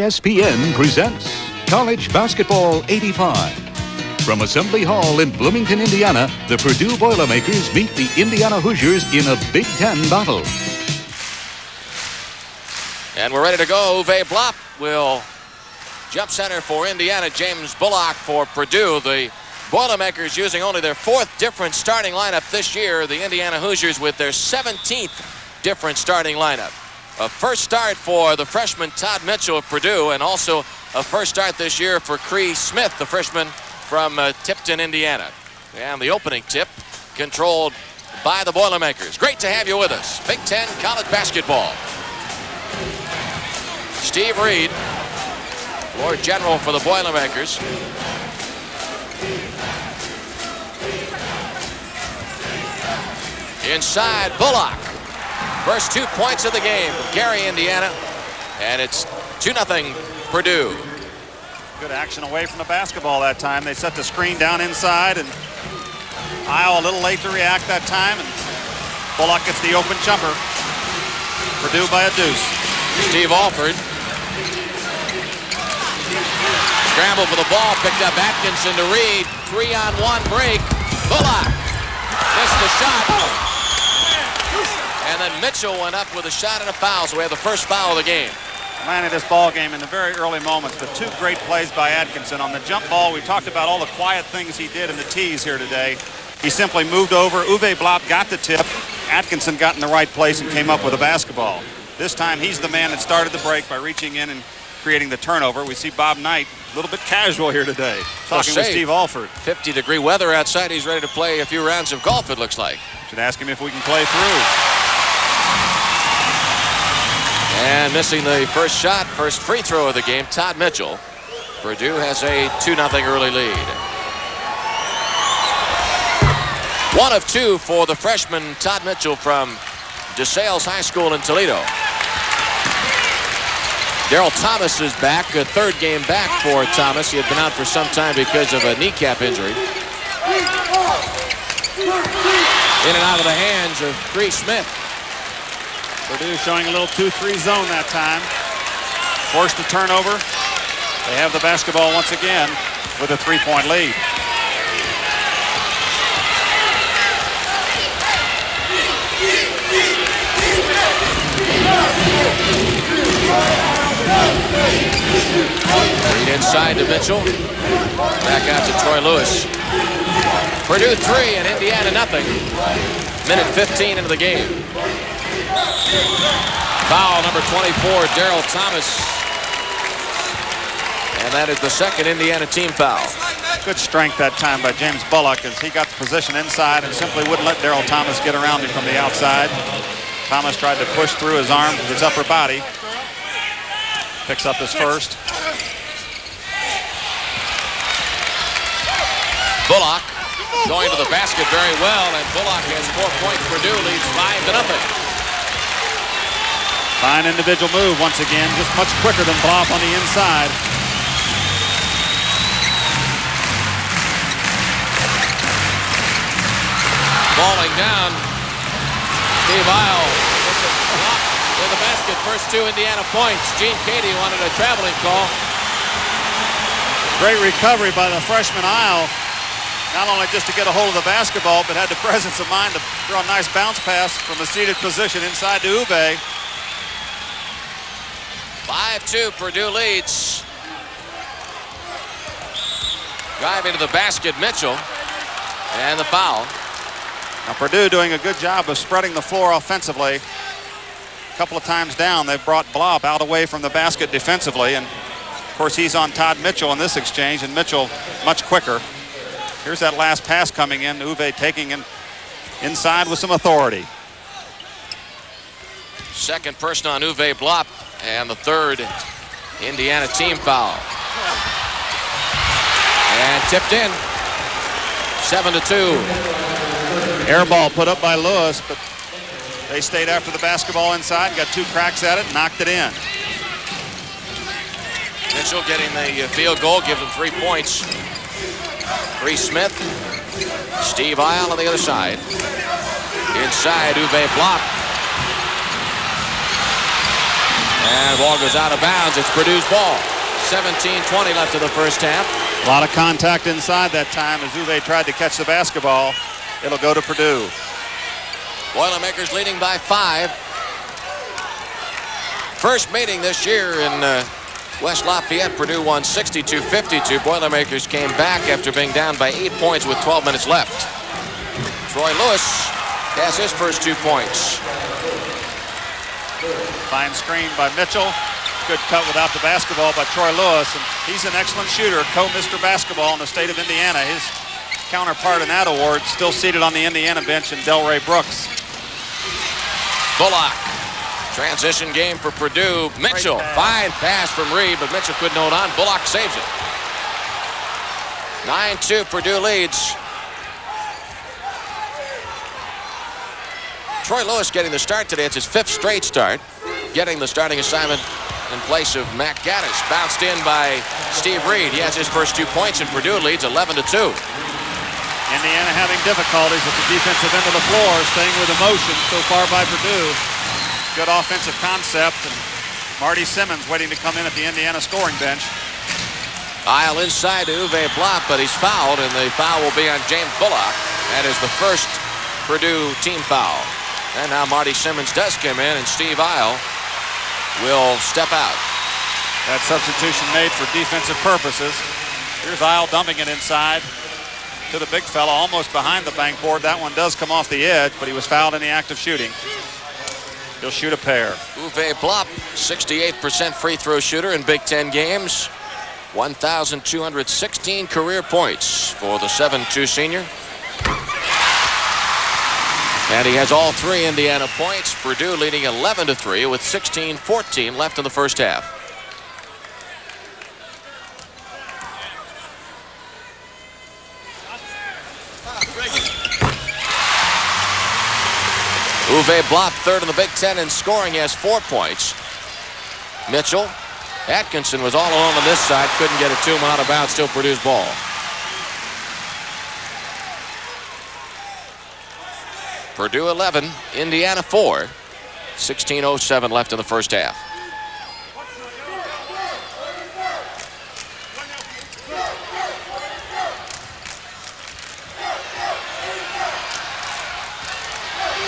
ESPN presents College Basketball 85. From Assembly Hall in Bloomington, Indiana, the Purdue Boilermakers meet the Indiana Hoosiers in a Big Ten battle. And we're ready to go. Uwe Blop will jump center for Indiana. James Bullock for Purdue. The Boilermakers using only their 4th different starting lineup this year. The Indiana Hoosiers with their 17th different starting lineup. A first start for the freshman Todd Mitchell of Purdue, and also a first start this year for Cree Smith, the freshman from Tipton, Indiana. And the opening tip controlled by the Boilermakers. Great to have you with us. Big Ten college basketball. Steve Reed, Lord General for the Boilermakers. Inside, Bullock. First 2 points of the game from Gary, Indiana. And it's 2-0 Purdue. Good action away from the basketball that time. They set the screen down inside, and Isle a little late to react that time. And Bullock gets the open jumper. Purdue by a deuce. Steve Alford. Scramble for the ball, picked up Atkinson to Reed. 3-on-1 break. Bullock missed the shot. And then Mitchell went up with a shot and a foul, so we have the first foul of the game. Man, of this ball game in the very early moments, but 2 great plays by Atkinson. On the jump ball, we talked about all the quiet things he did in the tees here today. He simply moved over. Uwe Blop got the tip. Atkinson got in the right place and came up with a basketball. This time, he's the man that started the break by reaching in and creating the turnover. We see Bob Knight a little bit casual here today, talking with Steve Alford. 50-degree weather outside. He's ready to play a few rounds of golf, it looks like. Should ask him if we can play through. And missing the first shot, first free throw of the game, Todd Mitchell. Purdue has a 2-0 early lead. 1 of 2 for the freshman Todd Mitchell from DeSales High School in Toledo. Daryl Thomas is back, a 3rd game back for Thomas. He had been out for some time because of a kneecap injury. In and out of the hands of Cree Smith. Purdue showing a little 2-3 zone that time. Forced a turnover. They have the basketball once again with a 3-point lead. Reed inside to Mitchell. Back out to Troy Lewis. Purdue 3 and Indiana nothing. Minute 15 into the game. Foul number 24, Daryl Thomas. And that is the 2nd Indiana team foul. Good strength that time by James Bullock as he got the position inside and simply wouldn't let Daryl Thomas get around him from the outside. Thomas tried to push through his arm with his upper body. Picks up his first. Bullock going to the basket very well, and Bullock has 4 points. Purdue leads 5-0. Fine individual move once again, just much quicker than Blop on the inside. Falling down. Steve Isle with the basket. First 2 Indiana points. Gene Cady wanted a traveling call. Great recovery by the freshman Isle. Not only just to get a hold of the basketball, but had the presence of mind to throw a nice bounce pass from a seated position inside to Uwe. 5-2, Purdue leads. Driving to the basket, Mitchell. And the foul. Now Purdue doing a good job of spreading the floor offensively. A couple of times down, they've brought Blop out away from the basket defensively. And of course, he's on Todd Mitchell in this exchange, and Mitchell much quicker. Here's that last pass coming in. Uwe taking him inside with some authority. 2nd person on Uwe Blop, and the 3rd Indiana team foul. And tipped in. 7-2. Air ball put up by Lewis, but they stayed after the basketball inside, got 2 cracks at it, knocked it in. Mitchell getting the field goal, gives him 3 points. Cree Smith, Steve Isle on the other side. Inside, Uwe Blop. And ball goes out of bounds. It's Purdue's ball. 17:20 left in the first half. A lot of contact inside that time as Uwe tried to catch the basketball. It'll go to Purdue. Boilermakers leading by 5. First meeting this year in West Lafayette. Purdue won 62-52. Boilermakers came back after being down by 8 points with 12 minutes left. Troy Lewis has his first 2 points. Fine screen by Mitchell. Good cut without the basketball by Troy Lewis. And he's an excellent shooter, co-Mr. Basketball in the state of Indiana. His counterpart in that award still seated on the Indiana bench in Delray Brooks. Bullock. Transition game for Purdue. Mitchell. Fine pass from Reed, but Mitchell couldn't hold on. Bullock saves it. 9-2, Purdue leads. Troy Lewis getting the start today. It's his 5th straight start. Getting the starting assignment in place of Matt Gaddis. Bounced in by Steve Reed. He has his first 2 points, and Purdue leads 11-2. Indiana having difficulties at the defensive end of the floor, staying with emotion so far by Purdue. Good offensive concept, and Marty Simmons waiting to come in at the Indiana scoring bench. Isle inside to Uwe Blop, but he's fouled, and the foul will be on James Bullock. That is the first Purdue team foul. And now Marty Simmons does come in, and Steve Isle will step out. That substitution made for defensive purposes. Here's Isle dumping it inside to the big fella, almost behind the bank board. That one does come off the edge, but he was fouled in the act of shooting. He'll shoot a pair. Uwe Blop, 68% free throw shooter in Big Ten games. 1,216 career points for the 7'2" senior. And he has all 3 Indiana points. Purdue leading 11-3 with 16:14 left in the first half. Uwe Blop, 3rd in the Big Ten in scoring. He has 4 points. Mitchell. Atkinson was all alone on this side. Couldn't get it to him out of bounds. Still Purdue's ball. Purdue 11, Indiana 4. 16:07 left in the first half.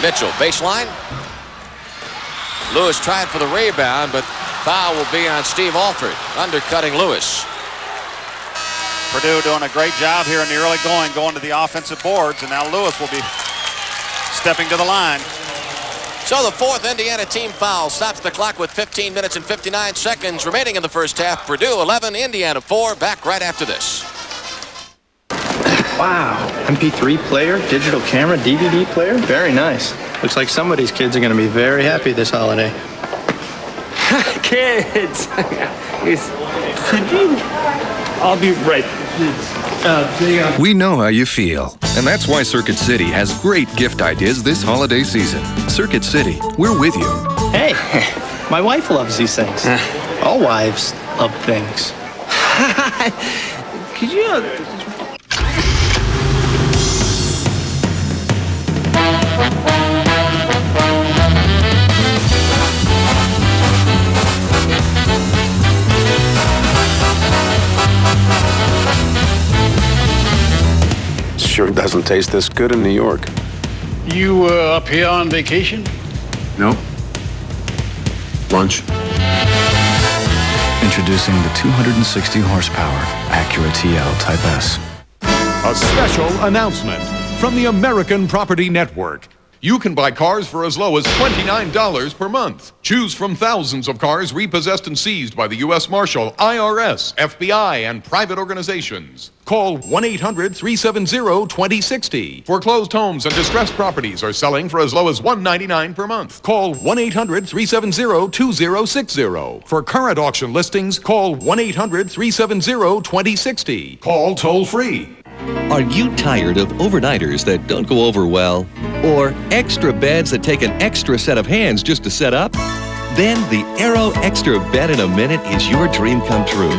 Mitchell, baseline. Lewis tried for the rebound, but foul will be on Steve Alford, undercutting Lewis. Purdue doing a great job here in the early going to the offensive boards, and now Lewis will be stepping to the line. So the 4th Indiana team foul stops the clock with 15 minutes and 59 seconds remaining in the first half. Purdue 11, Indiana 4. Back right after this. Wow, MP3 player, digital camera, DVD player, very nice. Looks like somebody's kids are going to be very happy this holiday. Kids! Could you? I'll be right. We know how you feel, and that's why Circuit City has great gift ideas this holiday season. Circuit City, we're with you. Hey, my wife loves these things. All wives love things. Could you? Sure doesn't taste this good in New York. You up here on vacation? Nope. Lunch. Introducing the 260 horsepower Acura TL Type S. A special announcement from the American Property Network. You can buy cars for as low as $29 per month. Choose from thousands of cars repossessed and seized by the U.S. Marshal, IRS, FBI, and private organizations. Call 1-800-370-2060. Foreclosed homes and distressed properties are selling for as low as $199 per month. Call 1-800-370-2060. For current auction listings, call 1-800-370-2060. Call toll-free. Are you tired of overnighters that don't go over well? Or extra beds that take an extra set of hands just to set up? Then the Aero Extra Bed in a Minute is your dream come true.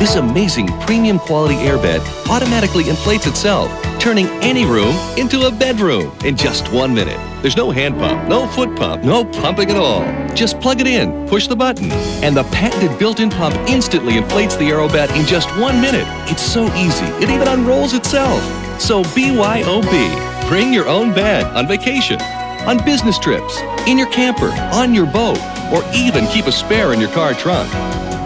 This amazing premium quality airbed automatically inflates itself, turning any room into a bedroom in just 1 minute. There's no hand pump, no foot pump, no pumping at all. Just plug it in, push the button, and the patented built-in pump instantly inflates the aerobed in just 1 minute. It's so easy, it even unrolls itself. So BYOB, bring your own bed on vacation, on business trips, in your camper, on your boat, or even keep a spare in your car trunk.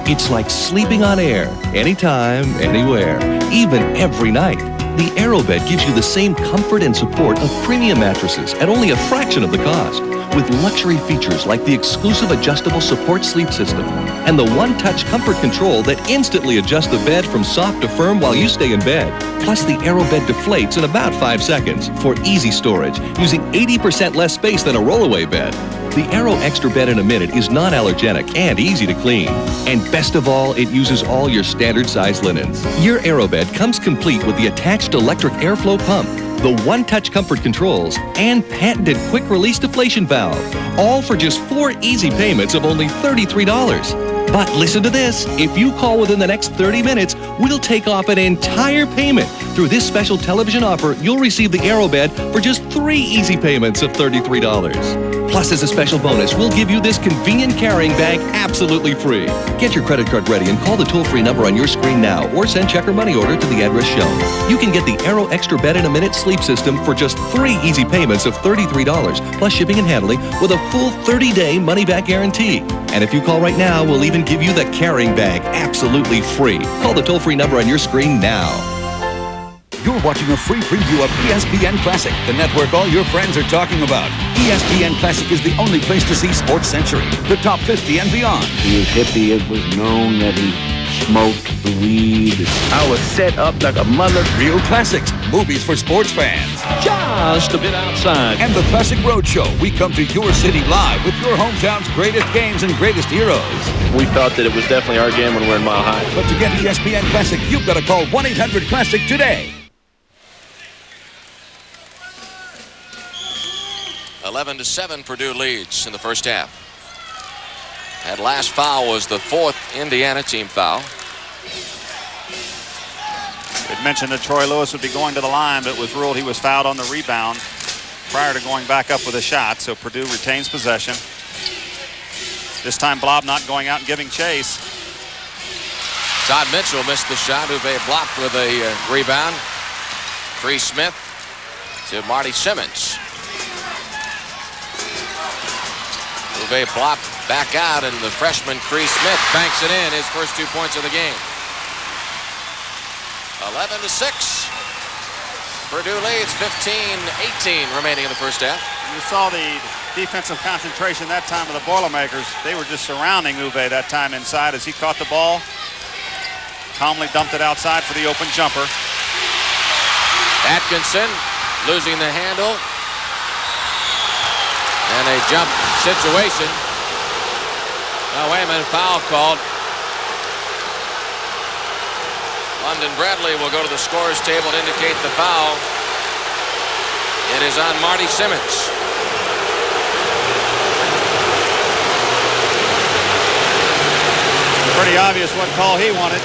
It's like sleeping on air, anytime, anywhere, even every night. The aerobed gives you the same comfort and support of premium mattresses at only a fraction of the cost, with luxury features like the exclusive adjustable support sleep system and the one-touch comfort control that instantly adjusts the bed from soft to firm while you stay in bed. Plus, the aerobed deflates in about 5 seconds for easy storage, using 80% less space than a rollaway bed. The Aero Extra Bed in a Minute is non-allergenic and easy to clean. And best of all, it uses all your standard size linens. Your AeroBed comes complete with the attached electric airflow pump, the one-touch comfort controls, and patented quick-release deflation valve, all for just 4 easy payments of only $33. But listen to this, if you call within the next 30 minutes, we'll take off an entire payment. Through this special television offer, you'll receive the AeroBed for just 3 easy payments of $33. Plus, as a special bonus, we'll give you this convenient carrying bag absolutely free. Get your credit card ready and call the toll-free number on your screen now, or send check or money order to the address shown. You can get the Aero Extra Bed in a Minute sleep system for just 3 easy payments of $33, plus shipping and handling, with a full 30-day money-back guarantee. And if you call right now, we'll even give you the carrying bag absolutely free. Call the toll-free number on your screen now. You're watching a free preview of ESPN Classic, the network all your friends are talking about. ESPN Classic is the only place to see Sports Century, the top 50 and beyond. He was hippie. It was known that he smoked weed. I was set up like a mother. Real classics, movies for sports fans. Just a bit outside. And the Classic Roadshow. We come to your city live with your hometown's greatest games and greatest heroes. We thought that it was definitely our game when we're in Mile High. But to get ESPN Classic, you've got to call 1-800-CLASSIC today. 11-7, Purdue leads in the first half. That last foul was the 4th Indiana team foul. It mentioned that Troy Lewis would be going to the line, but it was ruled he was fouled on the rebound prior to going back up with a shot, so Purdue retains possession. This time Blob not going out and giving chase. Todd Mitchell missed the shot. Uwe blocked with a rebound. Cree Smith to Marty Simmons. Uwe blocked back out, and the freshman Cree Smith banks it in, his first 2 points of the game. 11-6. Purdue leads 15-18 remaining in the first half. You saw the defensive concentration that time of the Boilermakers. They were just surrounding Uwe that time inside as he caught the ball. Calmly dumped it outside for the open jumper. Atkinson losing the handle. And a jump situation. Oh, wait a minute, foul called. London Bradley will go to the scorer's table to indicate the foul. It is on Marty Simmons. Pretty obvious what call he wanted.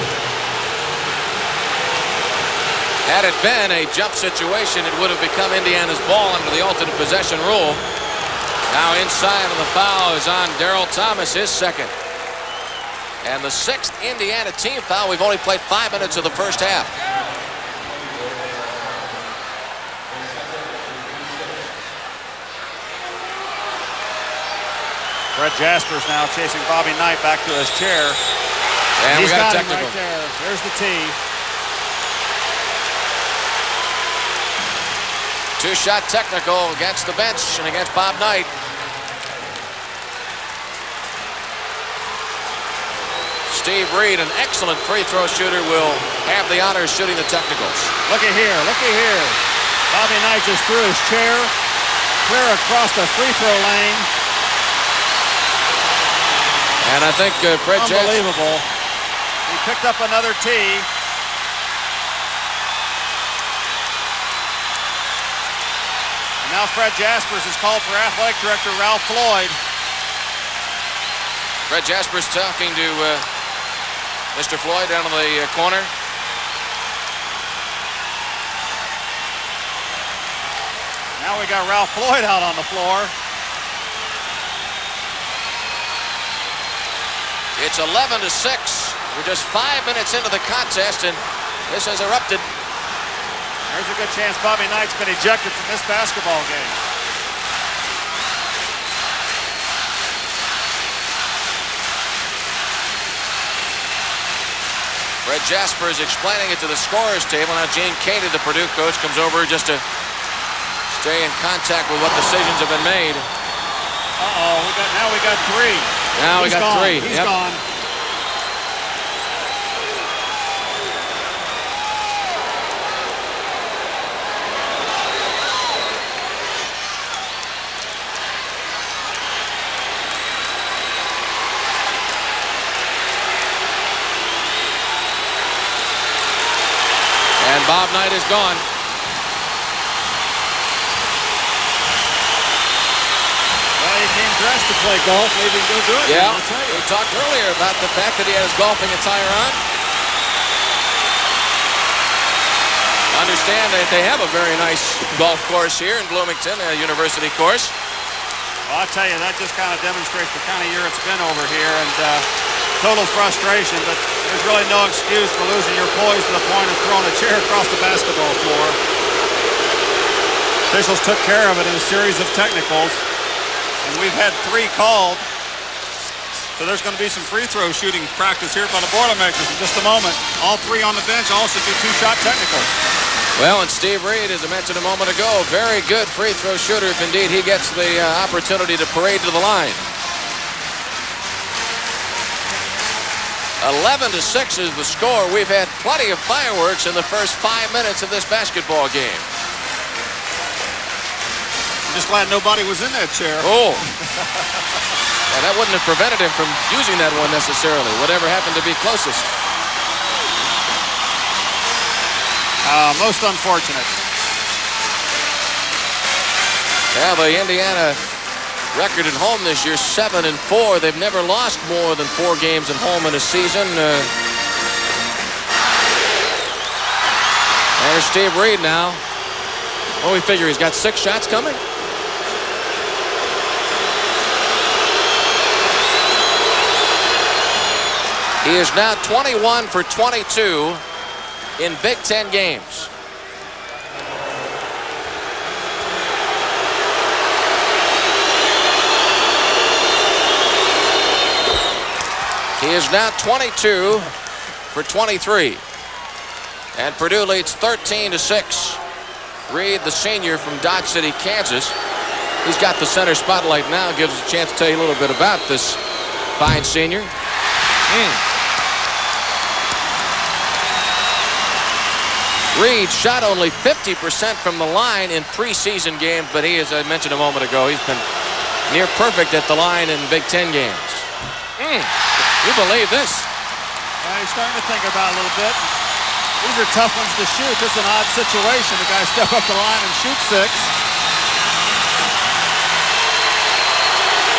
Had it been a jump situation, it would have become Indiana's ball under the alternate possession rule. Now inside of the foul is on Darrell Thomas, his second. And the 6th Indiana team foul. We've only played 5 minutes of the first half. Fred Jaspers now chasing Bobby Knight back to his chair. And he's we got a him technical. right there. There's the tee. 2-shot technical against the bench and against Bob Knight. Steve Reed, an excellent free throw shooter, will have the honors shooting the technicals. Looky here, looky here. Bobby Knight just threw his chair clear across the free throw lane. And I think Fred Jaspers. Unbelievable. He picked up another tee. Now Fred Jaspers is called for athletic director Ralph Floyd. Fred Jaspers talking to Mr. Floyd down in the corner. Now we got Ralph Floyd out on the floor. It's 11-6. We're just 5 minutes into the contest, and this has erupted. There's a good chance Bobby Knight's been ejected from this basketball game. Fred Jasper is explaining it to the scorer's table. Now Gene Katie, the Purdue coach, comes over just to stay in contact with what decisions have been made. Now we got three. Now we got three. He's gone. And Bob Knight is gone. Well, he came dressed to play golf. Maybe he can go do it. Yeah, we talked earlier about the fact that he had his golfing attire on. Understand that they have a very nice golf course here in Bloomington, a university course. Well, I'll tell you, that just kind of demonstrates the kind of year it's been over here, and total frustration, but there's really no excuse for losing your poise to the point of throwing a chair across the basketball floor. Officials took care of it in a series of technicals, and we've had 3 called. So there's going to be some free throw shooting practice here by the Boilermakers in just a moment. All 3 on the bench, all should be 2-shot technicals. Well, and Steve Reed, as I mentioned a moment ago, very good free throw shooter if indeed he gets the opportunity to parade to the line. 11-6 is the score. We've had plenty of fireworks in the first 5 minutes of this basketball game. I'm just glad nobody was in that chair. Oh. Well, that wouldn't have prevented him from using that one necessarily, whatever happened to be closest. Most unfortunate. Yeah, the Indiana record at home this year, 7-4. They've never lost more than 4 games at home in a season. There's Steve Reed now. Well, we figure he's got 6 shots coming. He is now 21 for 22 in Big Ten games. He is now 22 for 23. And Purdue leads 13-6. Reed, the senior from Dodge City, Kansas. He's got the center spotlight now. Gives us a chance to tell you a little bit about this fine senior. Reed shot only 50% from the line in preseason games, but he, as I mentioned a moment ago, he's been near perfect at the line in Big Ten games. You believe this? Well, he's starting to think about it a little bit. These are tough ones to shoot. This is an odd situation. The guy step up the line and shoot 6.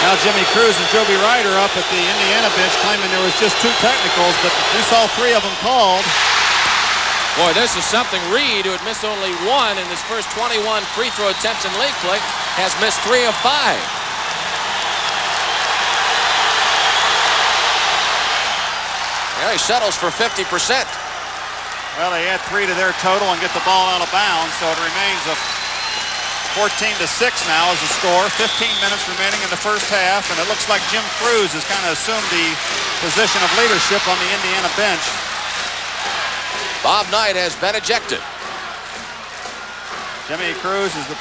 Now Jimmy Cruz and Joby Ryder up at the Indiana bench claiming there was just 2 technicals, but we saw 3 of them called. Boy, this is something. Reed, who had missed only 1 in his first 21 free throw attempts in league play, has missed 3 of 5. Yeah, he settles for 50%. Well, they add 3 to their total and get the ball out of bounds, so it remains a 14-6 now is the score. 15 minutes remaining in the first half, and it looks like Jim Cruz has kind of assumed the position of leadership on the Indiana bench. Bob Knight has been ejected. Jimmy Cruz is the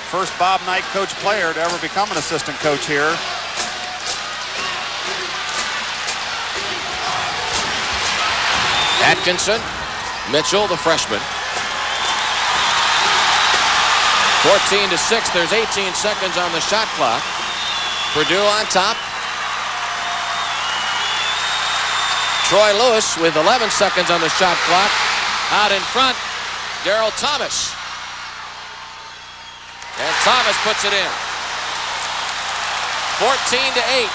first Bob Knight coach player to ever become an assistant coach here. Atkinson, Mitchell, the freshman. 14-6. There's 18 seconds on the shot clock. Purdue on top. Troy Lewis with 11 seconds on the shot clock. Out in front, Darryl Thomas. And Thomas puts it in. 14-8.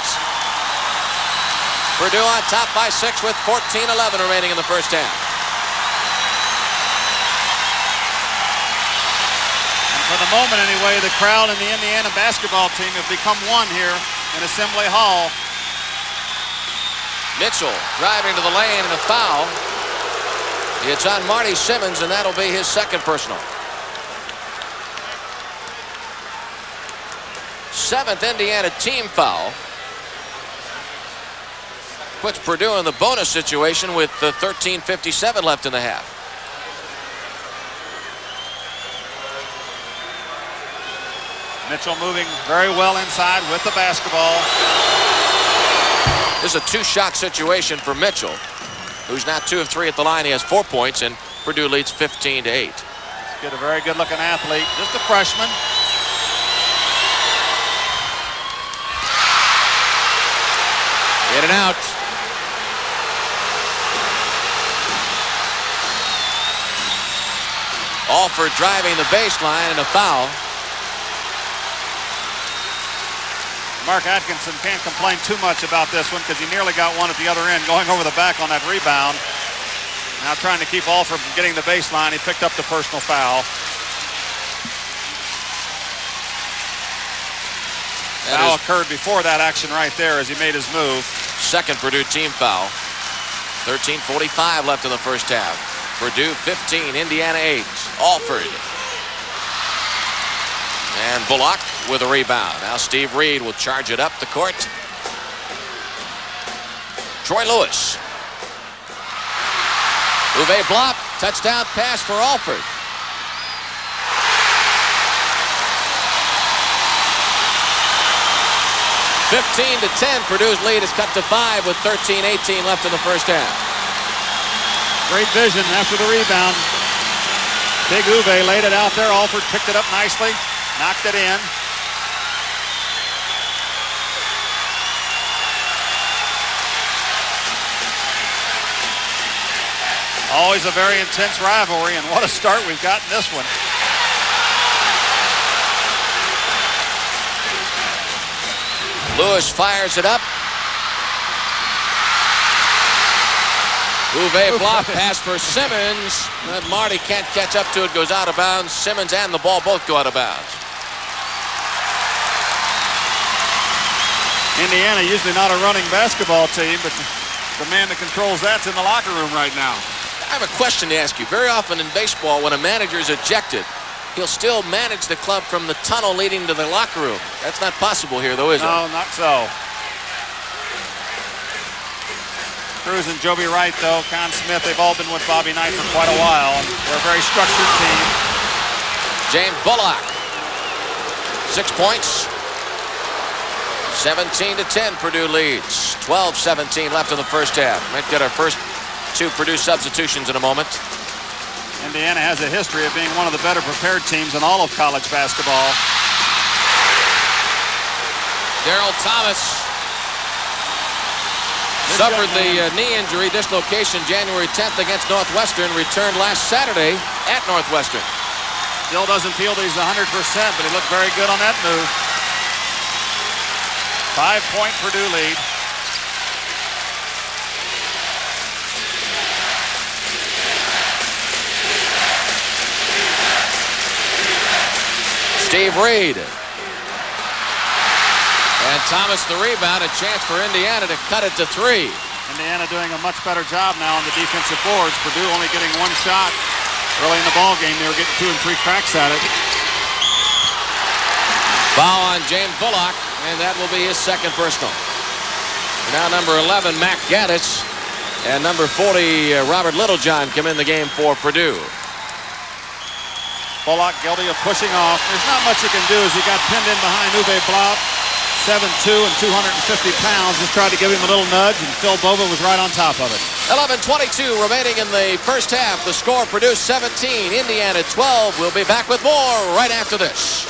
Purdue on top by 6 with 14:11 remaining in the first half. And for the moment anyway, the crowd and the Indiana basketball team have become one here in Assembly Hall. Mitchell driving to the lane and a foul. It's on Marty Simmons, and that'll be his second personal. 7th Indiana team foul. Puts Purdue in the bonus situation with 13:57 left in the half. Mitchell moving very well inside with the basketball. This is a two-shot situation for Mitchell, who's now 2 of 3 at the line. He has 4 points, and Purdue leads 15-8. Get a very good-looking athlete, just a freshman. In and out. Alford driving the baseline and a foul. Mark Atkinson can't complain too much about this one because he nearly got one at the other end going over the back on that rebound. Now trying to keep Alford from getting the baseline. He picked up the personal foul. Foul occurred before that action right there as he made his move. Second Purdue team foul. 13:45 left in the first half. Purdue 15, Indiana 8. Alford. And Bullock with a rebound. Now Steve Reed will charge it up the court. Troy Lewis. Uwe Blop, touchdown pass for Alford. (15-10). Purdue's lead is cut to 5 with 13:18 left in the first half. Great vision after the rebound. Big Uwe laid it out there. Alford picked it up nicely, knocked it in. Always a very intense rivalry, and what a start we've got in this one. Lewis fires it up. Uwe Blop pass for Simmons. But Marty can't catch up to it, goes out of bounds. Simmons and the ball both go out of bounds. Indiana usually not a running basketball team, but the man that controls that's in the locker room right now. I have a question to ask you. Very often in baseball, when a manager is ejected, he'll still manage the club from the tunnel leading to the locker room. That's not possible here, though, is it? No, not so. Cruz and Joby Wright, though, Con Smith, they've all been with Bobby Knight for quite a while. They're a very structured team. James Bullock, 6 points. 17-10, Purdue leads. 12-17 left in the first half. Might get our first 2 Purdue substitutions in a moment. Indiana has a history of being one of the better prepared teams in all of college basketball. Daryl Thomas suffered the knee injury dislocation January 10th against Northwestern. Returned last Saturday at Northwestern. Still doesn't feel that he's 100%, but he looked very good on that move. 5-point Purdue lead. Steve Reed. And Thomas the rebound, a chance for Indiana to cut it to 3. Indiana doing a much better job now on the defensive boards. Purdue only getting 1 shot early in the ball game. They were getting 2 and 3 cracks at it. Foul on James Bullock, and that will be his second personal. Now number 11, Mac Gaddis, and number 40, Robert Littlejohn come in the game for Purdue. Bullock guilty of pushing off. There's not much he can do as he got pinned in behind Uwe Blop. 7'2" and 250 pounds. Just tried to give him a little nudge, and Phil Bova was right on top of it. 11:22 remaining in the first half. The score, Purdue 17, Indiana 12. We'll be back with more right after this.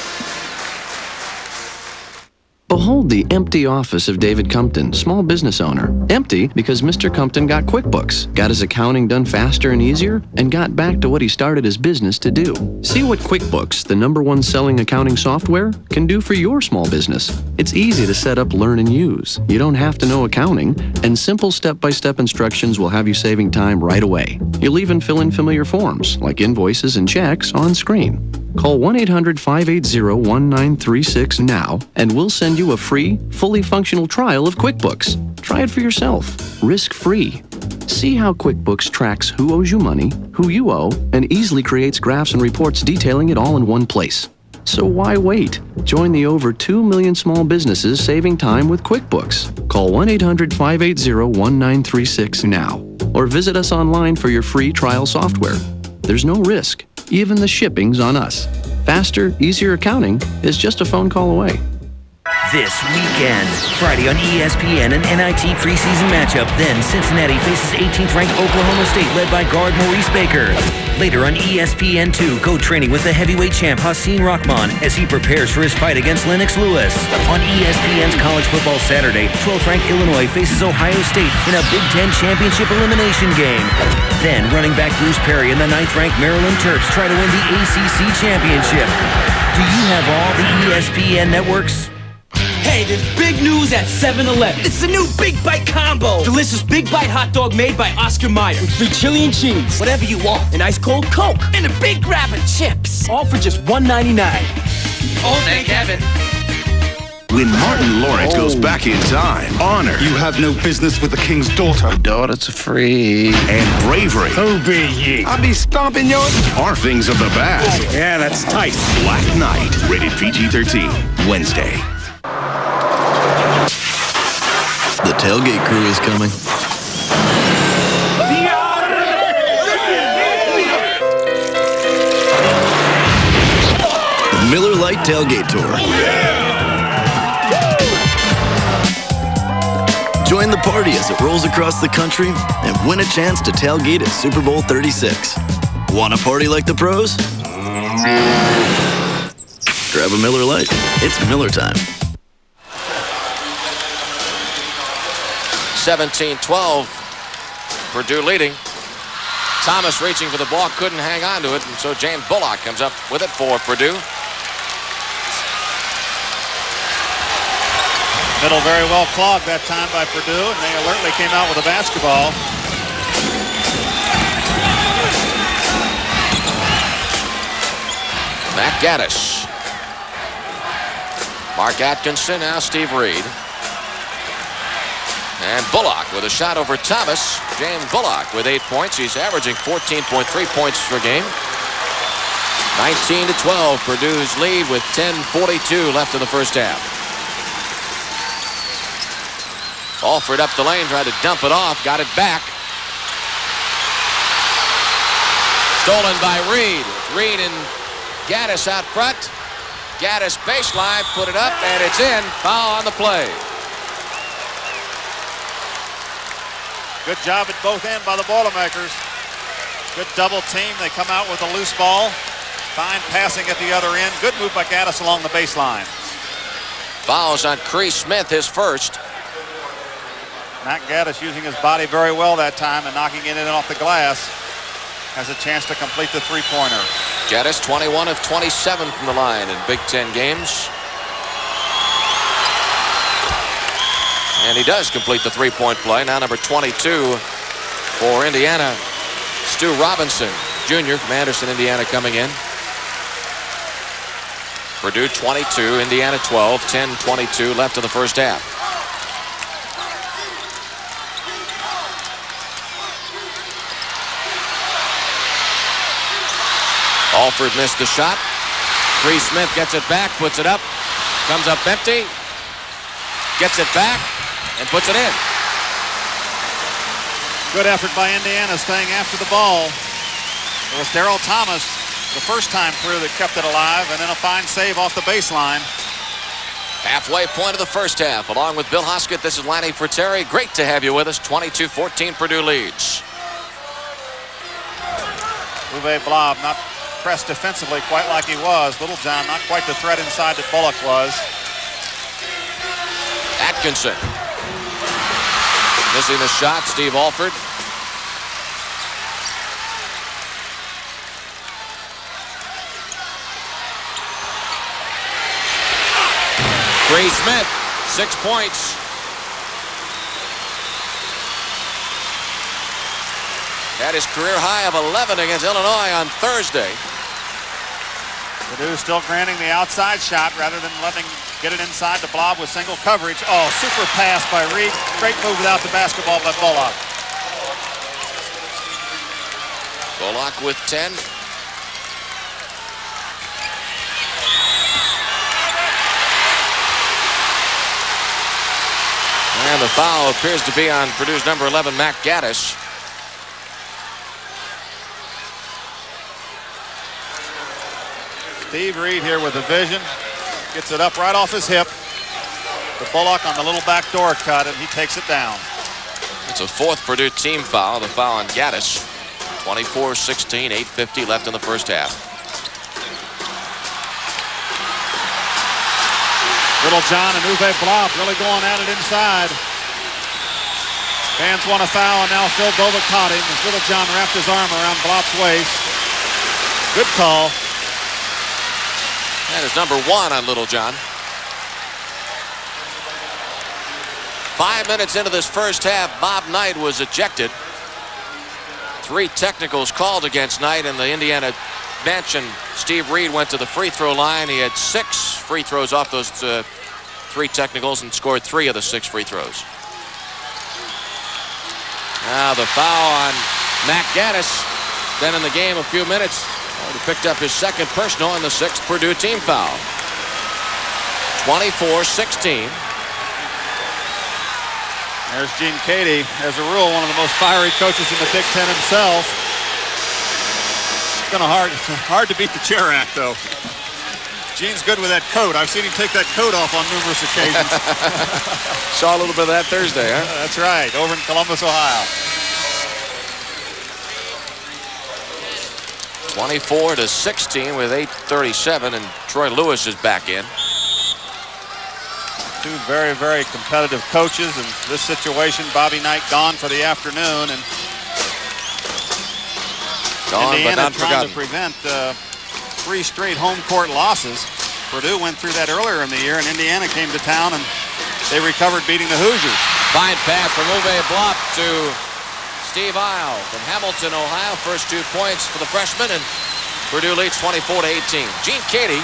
Behold the empty office of David Compton, small business owner. Empty because Mr. Compton got QuickBooks, got his accounting done faster and easier, and got back to what he started his business to do. See what QuickBooks, the #1 selling accounting software, can do for your small business. It's easy to set up, learn, and use. You don't have to know accounting, and simple step-by-step instructions will have you saving time right away. You'll even fill in familiar forms, like invoices and checks, on screen. Call 1-800-580-1936 now, and we'll send you a free, fully functional trial of QuickBooks. Try it for yourself, risk-free. See how QuickBooks tracks who owes you money, who you owe, and easily creates graphs and reports detailing it all in one place. So why wait? Join the over 2 million small businesses saving time with QuickBooks. Call 1-800-580-1936 now, or visit us online for your free trial software. There's no risk. Even the shipping's on us. Faster, easier accounting is just a phone call away. This weekend, Friday on ESPN, an NIT preseason matchup. Then Cincinnati faces 18th-ranked Oklahoma State, led by guard Maurice Baker. Later on ESPN2, go training with the heavyweight champ Hasim Rahman as he prepares for his fight against Lennox Lewis. On ESPN's College Football Saturday, 12th-ranked Illinois faces Ohio State in a Big Ten championship elimination game. Then running back Bruce Perry and the 9th-ranked Maryland Terps try to win the ACC championship. Do you have all the ESPN networks? Hey, there's big news at 7-Eleven. It's the new Big Bite Combo. Delicious Big Bite hot dog made by Oscar Mayer. With free chili and cheese. Whatever you want. An ice cold Coke. And a big grab of chips. All for just $1.99. Oh, thank heaven. When Martin Lawrence goes back in time, honor. You have no business with the king's daughter. Daughter's free. And bravery. Who be ye? I'll be stomping your... are things of the past. Oh, yeah, that's tight. Black Knight. Rated PG-13. Wednesday. The tailgate crew is coming. The Miller Lite Tailgate Tour. Join the party as it rolls across the country and win a chance to tailgate at Super Bowl 36. Want to party like the pros? Grab a Miller Lite. It's Miller time. 17-12, Purdue leading. Thomas reaching for the ball, couldn't hang on to it, and so James Bullock comes up with it for Purdue. Middle very well clogged that time by Purdue, and they alertly came out with a basketball. Matt Gaddis. Mark Atkinson, now Steve Reed. And Bullock with a shot over Thomas. James Bullock with 8 points. He's averaging 14.3 points per game. 19-12, Purdue's lead with 10:42 left in the first half. Alford up the lane, tried to dump it off, got it back. Stolen by Reed. Reed and Gaddis out front. Gaddis baseline, put it up, and it's in. Foul on the play. Good job at both ends by the Boilermakers. Good double team. They come out with a loose ball. Fine passing at the other end. Good move by Gaddis along the baseline. Fouls on Crease Smith, his first. Matt Gaddis using his body very well that time and knocking it in off the glass. Has a chance to complete the three-pointer. Gaddis 21 of 27 from the line in Big Ten games. And he does complete the three-point play. Now number 22 for Indiana, Stu Robinson, Jr. from Anderson, Indiana, coming in. Purdue 22, Indiana 12, 10:22 left in the first half. Alford missed the shot. Crease Smith gets it back, puts it up, comes up empty, gets it back, and puts it in. Good effort by Indiana staying after the ball. It was Darrell Thomas the first time through that kept it alive, and then a fine save off the baseline. Halfway point of the first half. Along with Bill Hoskett, this is Lanny Fratteri. Great to have you with us. 22-14 Purdue leads. Uwe Blab not pressed defensively quite like he was. Littlejohn not quite the threat inside that Bullock was. Atkinson. Missing the shot, Steve Alford. Trey Smith, 6 points. Had his career high of 11 against Illinois on Thursday. Purdue still granting the outside shot rather than letting get it inside the blob with single coverage. Oh, super pass by Reed. Great move without the basketball by Bullock. Bullock with 10. And the foul appears to be on Purdue's number 11, Mac Gaddis. Steve Reed here with a vision. Gets it up right off his hip. The Bullock on the little backdoor cut, and he takes it down. It's a 4th Purdue team foul. The foul on Gaddis. 24-16, 8:50 left in the first half. Little John and Uwe Blop really going at it inside. Fans want a foul, and now Phil Bova caught him as Little John wrapped his arm around Blop's waist. Good call. That is number 1 on Little John. 5 minutes into this first half, Bob Knight was ejected. 3 technicals called against Knight in the Indiana bench, and Steve Reed went to the free throw line. He had 6 free throws off those 3 technicals and scored 3 of the 6 free throws. Now the foul on Mac Gaddis. Been in the game a few minutes. Already picked up his 2nd personal and the 6th Purdue team foul. 24-16. There's Gene Cady, as a rule, one of the most fiery coaches in the Big Ten himself. It's kind of hard to beat the chair act, though. Gene's good with that coat. I've seen him take that coat off on numerous occasions. Saw a little bit of that Thursday, huh? That's right, over in Columbus, Ohio. 24-16 with 8:37, and Troy Lewis is back in. 2 very, very competitive coaches in this situation. Bobby Knight gone for the afternoon, and gone, Indiana but not trying forgotten. to prevent 3 straight home court losses. Purdue went through that earlier in the year, and Indiana came to town, and they recovered, beating the Hoosiers. Fine pass from Uwe Blop to Steve Isle from Hamilton, Ohio. First 2 points for the freshman, and Purdue leads 24-18. Gene Cady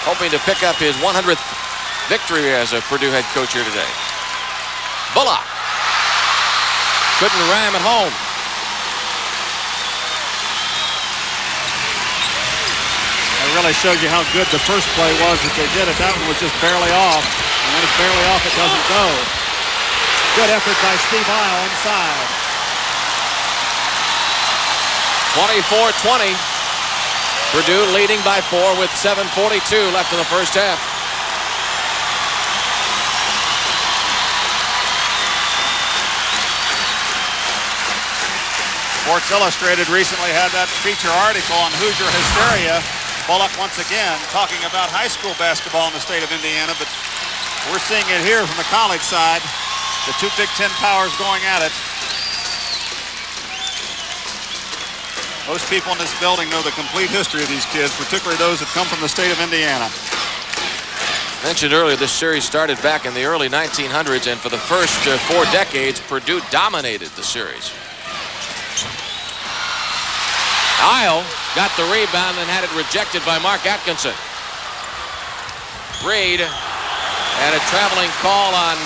hoping to pick up his 100th victory as a Purdue head coach here today. Bullock couldn't ram it home. It really shows you how good the first play was that they did it. That one was just barely off, and when it's barely off, it doesn't go. Good effort by Steve Isle inside. 24-20. Purdue leading by 4 with 7:42 left in the first half. Sports Illustrated recently had that feature article on Hoosier hysteria. Bullock once again talking about high school basketball in the state of Indiana, but we're seeing it here from the college side. The 2 Big Ten powers going at it. Most people in this building know the complete history of these kids, particularly those that come from the state of Indiana. Mentioned earlier, this series started back in the early 1900s, and for the first 4 decades, Purdue dominated the series. Isle got the rebound and had it rejected by Mark Atkinson. Reed had a traveling call on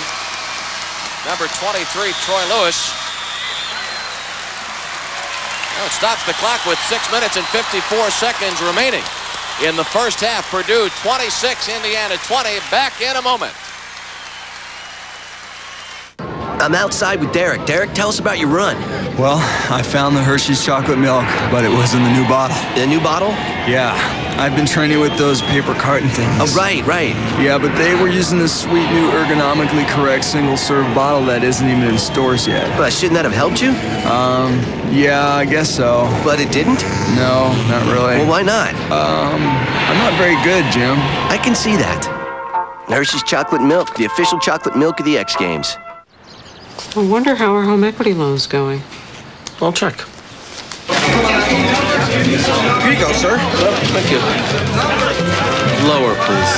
number 23, Troy Lewis. Well, it stops the clock with 6 minutes and 54 seconds remaining in the first half. Purdue 26, Indiana 20. Back in a moment. I'm outside with Derek. Derek, tell us about your run. Well, I found the Hershey's chocolate milk, but it was in the new bottle. The new bottle? Yeah. I've been training with those paper carton things. Oh, right. Yeah, but they were using this sweet new ergonomically correct single-serve bottle that isn't even in stores yet. But shouldn't that have helped you? Yeah, I guess so. But it didn't? No, not really. Well, why not? I'm not very good, Jim. I can see that. Hershey's Chocolate Milk, the official chocolate milk of the X Games. I wonder how our home equity loan's going. I'll check. Here you go, sir. Thank you. Lower, please.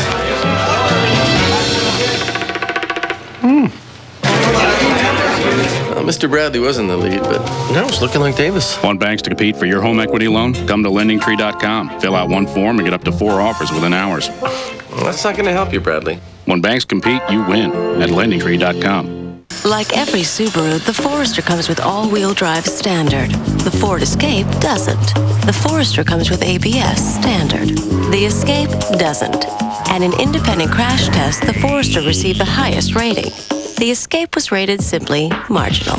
Mr. Bradley was in the lead, but now it's looking like Davis. Want banks to compete for your home equity loan? Come to LendingTree.com. Fill out one form and get up to 4 offers within hours. Well, that's not going to help you, Bradley. When banks compete, you win at LendingTree.com. Like every Subaru, the Forester comes with all-wheel drive standard. The Ford Escape doesn't. The Forester comes with ABS standard. The Escape doesn't. And in independent crash tests, the Forester received the highest rating. The Escape was rated simply marginal.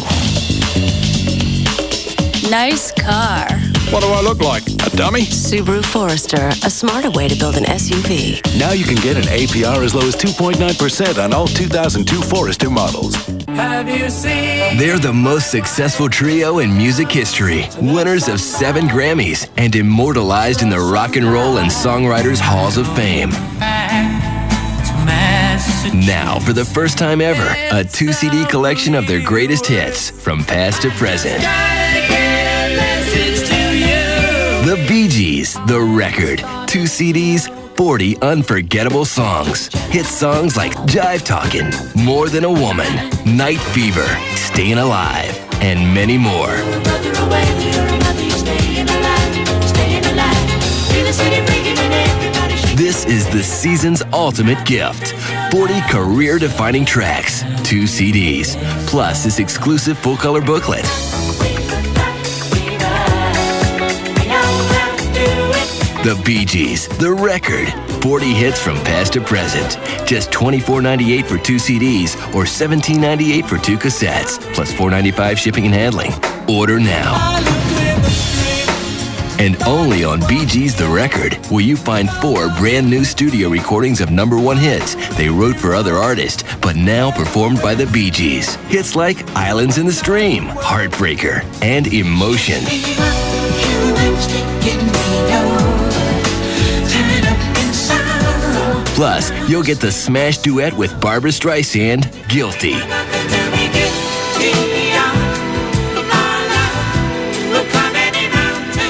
Nice car. What do I look like? A dummy? Subaru Forester, a smarter way to build an SUV. Now you can get an APR as low as 2.9% on all 2002 Forester models. Have you seen? They're the most successful trio in music history, winners of 7 Grammys, and immortalized in the Rock and Roll and Songwriters Halls of Fame. Now, for the first time ever, a 2-CD collection of their greatest hits, from past to present. The Bee Gees, The Record. 2 CDs, 40 unforgettable songs. Hit songs like Jive Talkin', More Than a Woman, Night Fever, Staying Alive, and many more. This is the season's ultimate gift. 40 career-defining tracks, 2 CDs, plus this exclusive full-color booklet. The Bee Gees, The Record. 40 hits from past to present. Just $24.98 for 2 CDs or $17.98 for 2 cassettes, plus $4.95 shipping and handling. Order now. And only on Bee Gees The Record will you find 4 brand new studio recordings of #1 hits they wrote for other artists, but now performed by the Bee Gees. Hits like Islands in the Stream, Heartbreaker, and Emotion. Plus, you'll get the smash duet with Barbra Streisand, Guilty.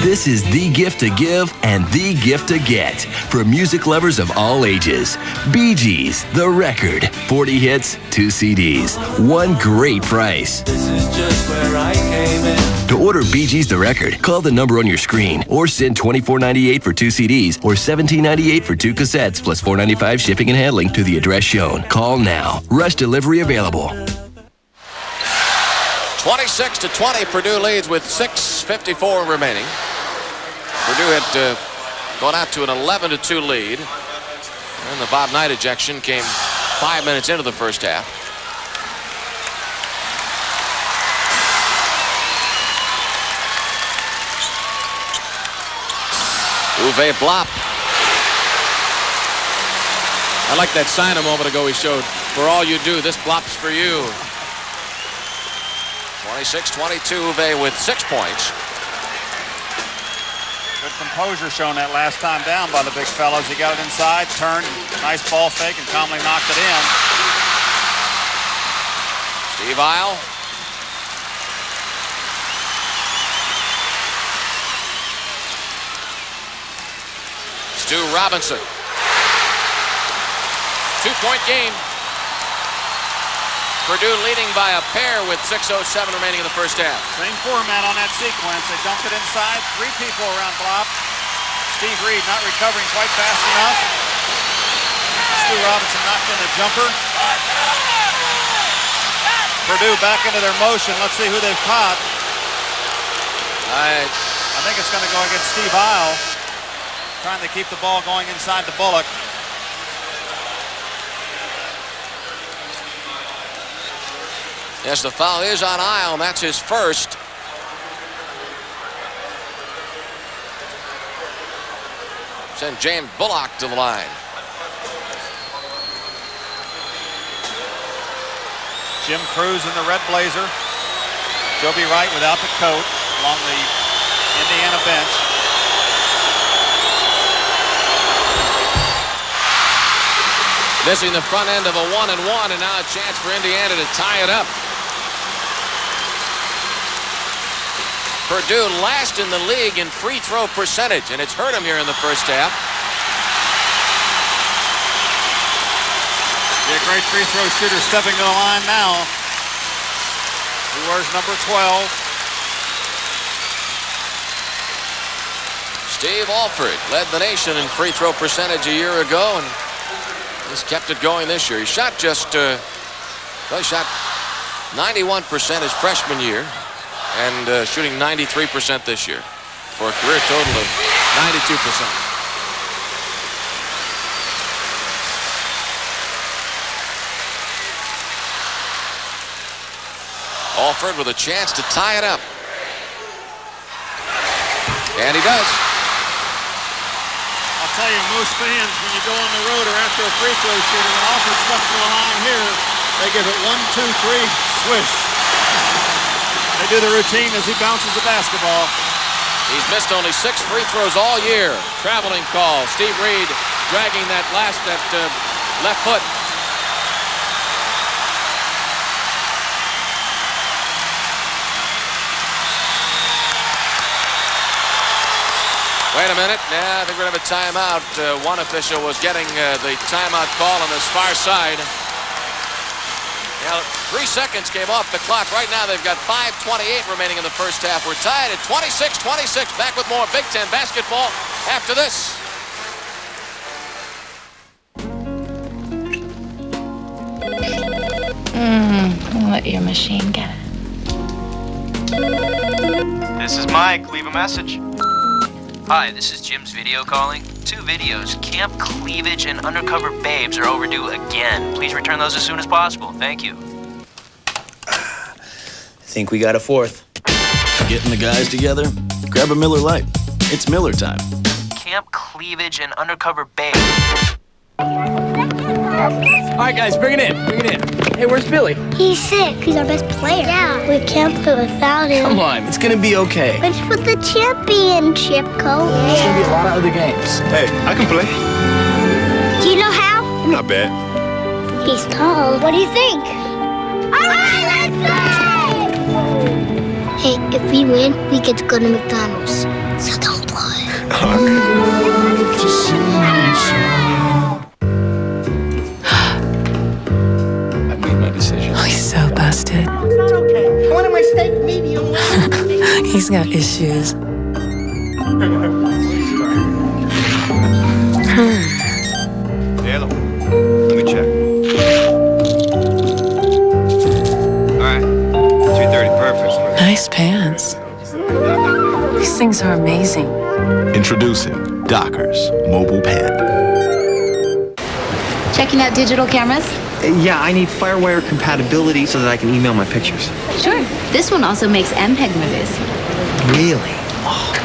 This is the gift to give and the gift to get for music lovers of all ages. Bee Gees, The Record. 40 hits, 2 CDs. One great price. This is just where I came in. To order Bee Gees The Record, call the number on your screen or send $24.98 for 2 CDs or $17.98 for 2 cassettes plus $4.95 shipping and handling to the address shown. Call now. Rush delivery available. 26-20, Purdue leads with 6:54 remaining. Purdue had gone out to an 11-2 lead. And the Bob Knight ejection came 5 minutes into the first half. Uwe Blop. I like that sign a moment ago he showed. For all you do, this Blop's for you. 26-22, Uwe with 6 points. Good composure shown that last time down by the big fellows. He got it inside, turned, nice ball fake, and calmly knocked it in. Steve Isle. Stu Robinson. 2-point game. Purdue leading by a pair with 6:07 remaining in the first half. Same format on that sequence. They dumped it inside. 3 people around Blop. Steve Reed not recovering quite fast enough. Stu Robinson knocked in a jumper. Purdue back into their motion. Let's see who they've caught. I think it's going to go against Steve Isle. Trying to keep the ball going inside the Bullock. Yes, the foul is on Isle, and that's his first. Send James Bullock to the line. Jim Cruz in the red blazer. Joby Wright without the coat along the Indiana bench. Missing the front end of a 1-and-1, and now a chance for Indiana to tie it up. Purdue last in the league in free throw percentage, and it's hurt him here in the first half. A great free throw shooter stepping to the line now. He wears number 12. Steve Alford led the nation in free throw percentage a year ago, and he's kept it going this year. He shot just, well, he shot 91% his freshman year, and shooting 93% this year, for a career total of 92%. Alford with a chance to tie it up. And he does. I'll tell you, most fans, when you go on the road or after a free throw shooter, when Alford steps to the line here, they give it 1, 2, 3, swish. They do the routine as he bounces the basketball. He's missed only 6 free throws all year. Traveling call. Steve Reed dragging that left foot. Wait a minute. Yeah, I think we're going to have a timeout. One official was getting the timeout call on this far side. Now, 3 seconds came off the clock. Right now, they've got 5:28 remaining in the first half. We're tied at 26-26. Back with more Big Ten basketball after this. I'll let your machine get it. This is Mike. Leave a message. Hi, this is Jim's video calling. 2 videos, Camp Cleavage and Undercover Babes, are overdue again. Please return those as soon as possible. Thank you. I think we got a 4th. Getting the guys together? Grab a Miller Lite. It's Miller time. Camp Cleavage and Undercover Babes. All right, guys, bring it in. Bring it in. Hey, where's Billy? He's sick. He's our best player. Yeah, we can't play without him. Come on, it's gonna be okay. It's for the championship, Coach. There's gonna be a lot of other games. Hey, I can play. Do you know how? I'm not bad. He's tall. What do you think? All right, let's go! Hey, if we win, we get to go to McDonald's. So don't play. Oh, he's so busted. It's not okay. I wanted my steak medium well. He's got issues. Hello. Let me check. All right. 2:30, perfect. Nice pants. These things are amazing. Introducing Dockers Mobile Pen. Checking out digital cameras? Yeah, I need FireWire compatibility so that I can email my pictures. Sure. This one also makes MPEG movies. Really?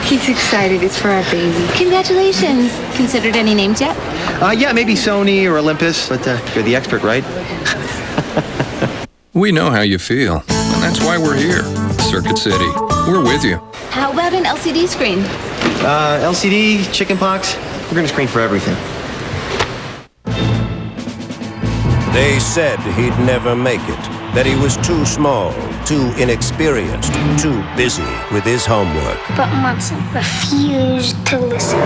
He's excited. It's for our baby. Congratulations. Considered any names yet? Yeah, maybe Sony or Olympus, but you're the expert, right? We know how you feel, and that's why we're here. Circuit City. We're with you. How about an LCD screen? LCD, chickenpox. We're gonna screen for everything. They said he'd never make it, that he was too small, too inexperienced, too busy with his homework. But Munson refused to listen.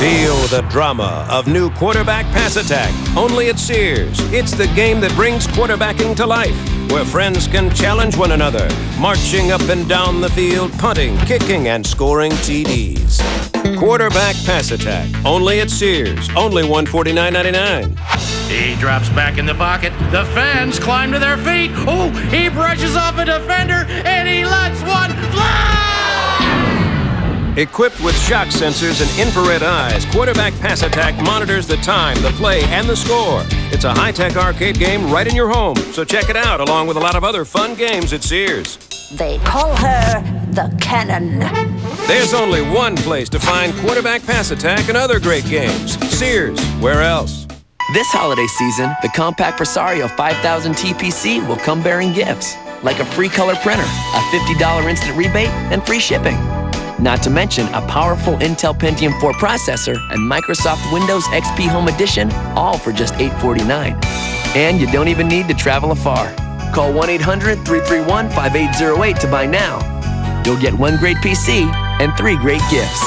Feel the drama of new quarterback pass attack, only at Sears. It's the game that brings quarterbacking to life, where friends can challenge one another, marching up and down the field, punting, kicking, and scoring TDs. Quarterback pass attack, only at Sears, only $149.99. He drops back in the pocket. The fans climb to their feet. Oh, he brushes off a defender, and he lets one fly! Equipped with shock sensors and infrared eyes, Quarterback Pass Attack monitors the time, the play, and the score. It's a high-tech arcade game right in your home, so check it out along with a lot of other fun games at Sears. They call her the Cannon. There's only one place to find Quarterback Pass Attack and other great games. Sears. Where else? This holiday season, the Compact Presario 5000 TPC will come bearing gifts, like a free color printer, a $50 instant rebate, and free shipping. Not to mention a powerful Intel Pentium 4 processor and Microsoft Windows XP Home Edition, all for just $849. And you don't even need to travel afar. Call 1-800-331-5808 to buy now. You'll get 1 great PC and 3 great gifts.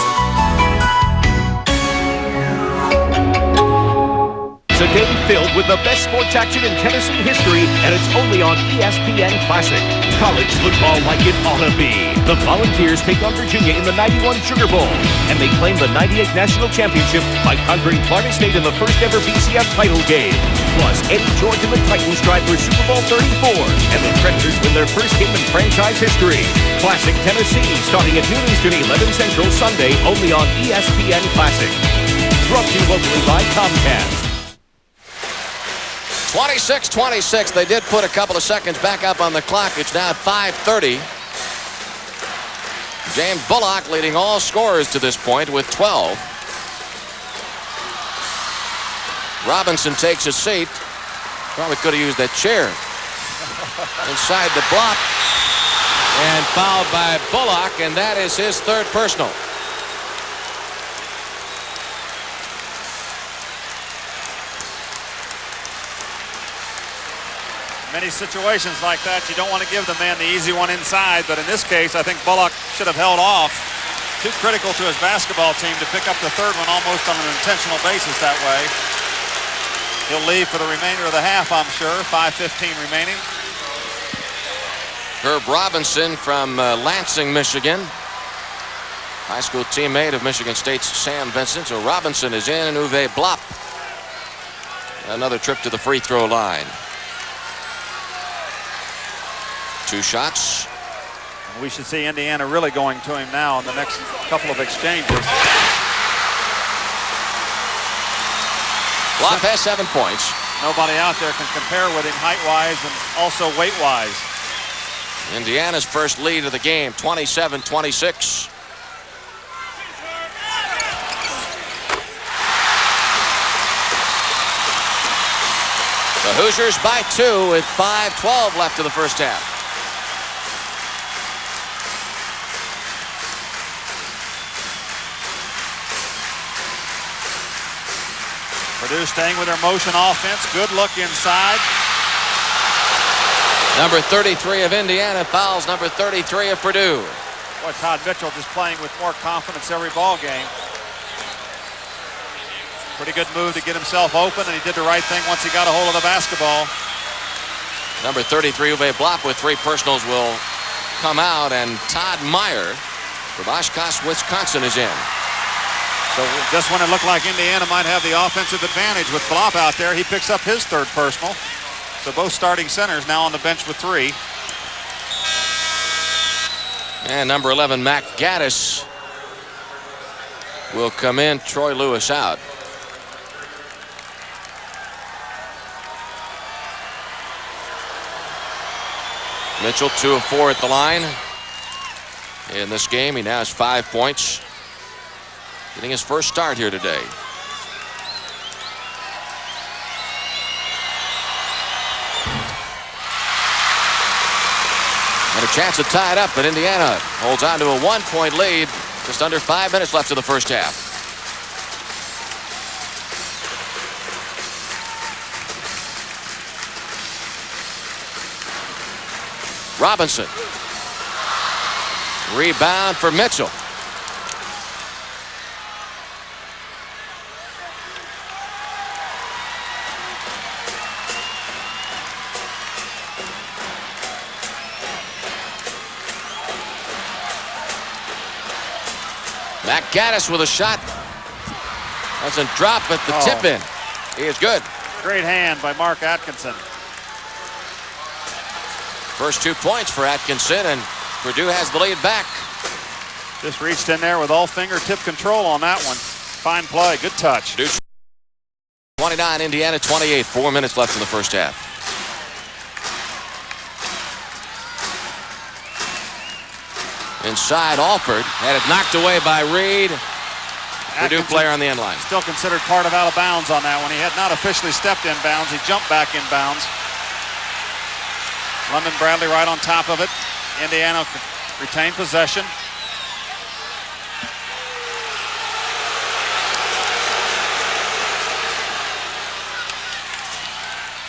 It's a game filled with the best sports action in Tennessee history, and it's only on ESPN Classic. College football like it ought to be. The Volunteers take on Virginia in the 91 Sugar Bowl, and they claim the 98 National Championship by conquering Florida State in the first ever BCS title game. Plus, Eddie George and the Titans strive for Super Bowl 34, and the Predators win their first game in franchise history. Classic Tennessee, starting at noon Eastern, 11 Central, Sunday, only on ESPN Classic. Brought to you locally by Comcast. 26-26. They did put a couple of seconds back up on the clock. It's now 5:30. James Bullock leading all scorers to this point with 12. Robinson takes a seat. Probably could have used that chair. Inside the block. And fouled by Bullock, and that is his third personal. Many situations like that, you don't want to give the man the easy one inside, but in this case, I think Bullock should have held off. Too critical to his basketball team to pick up the third one almost on an intentional basis that way. He'll leave for the remainder of the half, I'm sure. 5:15 remaining. Herb Robinson from Lansing, Michigan. High school teammate of Michigan State's Sam Vincent. So Robinson is in, and Uwe Blop. Another trip to the free throw line. 2 shots. We should see Indiana really going to him now in the next couple of exchanges. Blop has 7 points. Nobody out there can compare with him height-wise and also weight-wise. Indiana's first lead of the game, 27-26. The Hoosiers by 2 with 5:12 left in the first half. Purdue staying with their motion offense. Good look inside. Number 33 of Indiana fouls number 33 of Purdue. Boy, Todd Mitchell just playing with more confidence every ball game. Pretty good move to get himself open, and he did the right thing once he got a hold of the basketball. Number 33, Uwe Blop, with 3 personals will come out, and Todd Meyer from Oshkosh, Wisconsin is in. So just when it looked like Indiana might have the offensive advantage with Blop out there, he picks up his third personal. So both starting centers now on the bench with 3. And number 11, Mac Gaddis, will come in. Troy Lewis out. Mitchell 2 of 4 at the line. In this game, he now has 5 points. Getting his first start here today. And a chance to tie it up, but Indiana holds on to a 1-point lead. Just under 5 minutes left of the first half. Robinson. Rebound for Mitchell. Mac Gaddis with a shot. Doesn't drop at the tip in. He is good. Great hand by Mark Atkinson. First 2 points for Atkinson, and Purdue has the lead back. Just reached in there with all fingertip control on that one. Fine play, good touch. 29, Indiana 28. 4 minutes left in the first half. Inside, Alford had it knocked away by Reed. Purdue player on the end line. Still considered part of out of bounds on that one. He had not officially stepped in bounds. He jumped back in bounds. London Bradley right on top of it. Indiana retained possession.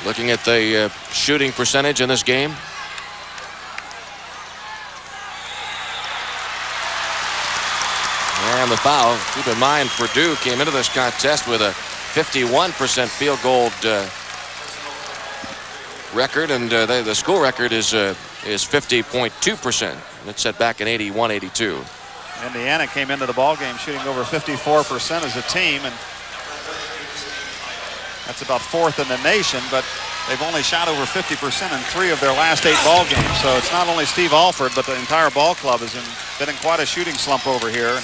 Looking at the shooting percentage in this game. And the foul. Keep in mind, Purdue came into this contest with a 51% field goal record, and the school record is 50.2%. It's set back in 81-82. Indiana came into the ball game shooting over 54% as a team, and that's about 4th in the nation, but they've only shot over 50% in 3 of their last 8 ball games. So it's not only Steve Alford, but the entire ball club has been in quite a shooting slump over here.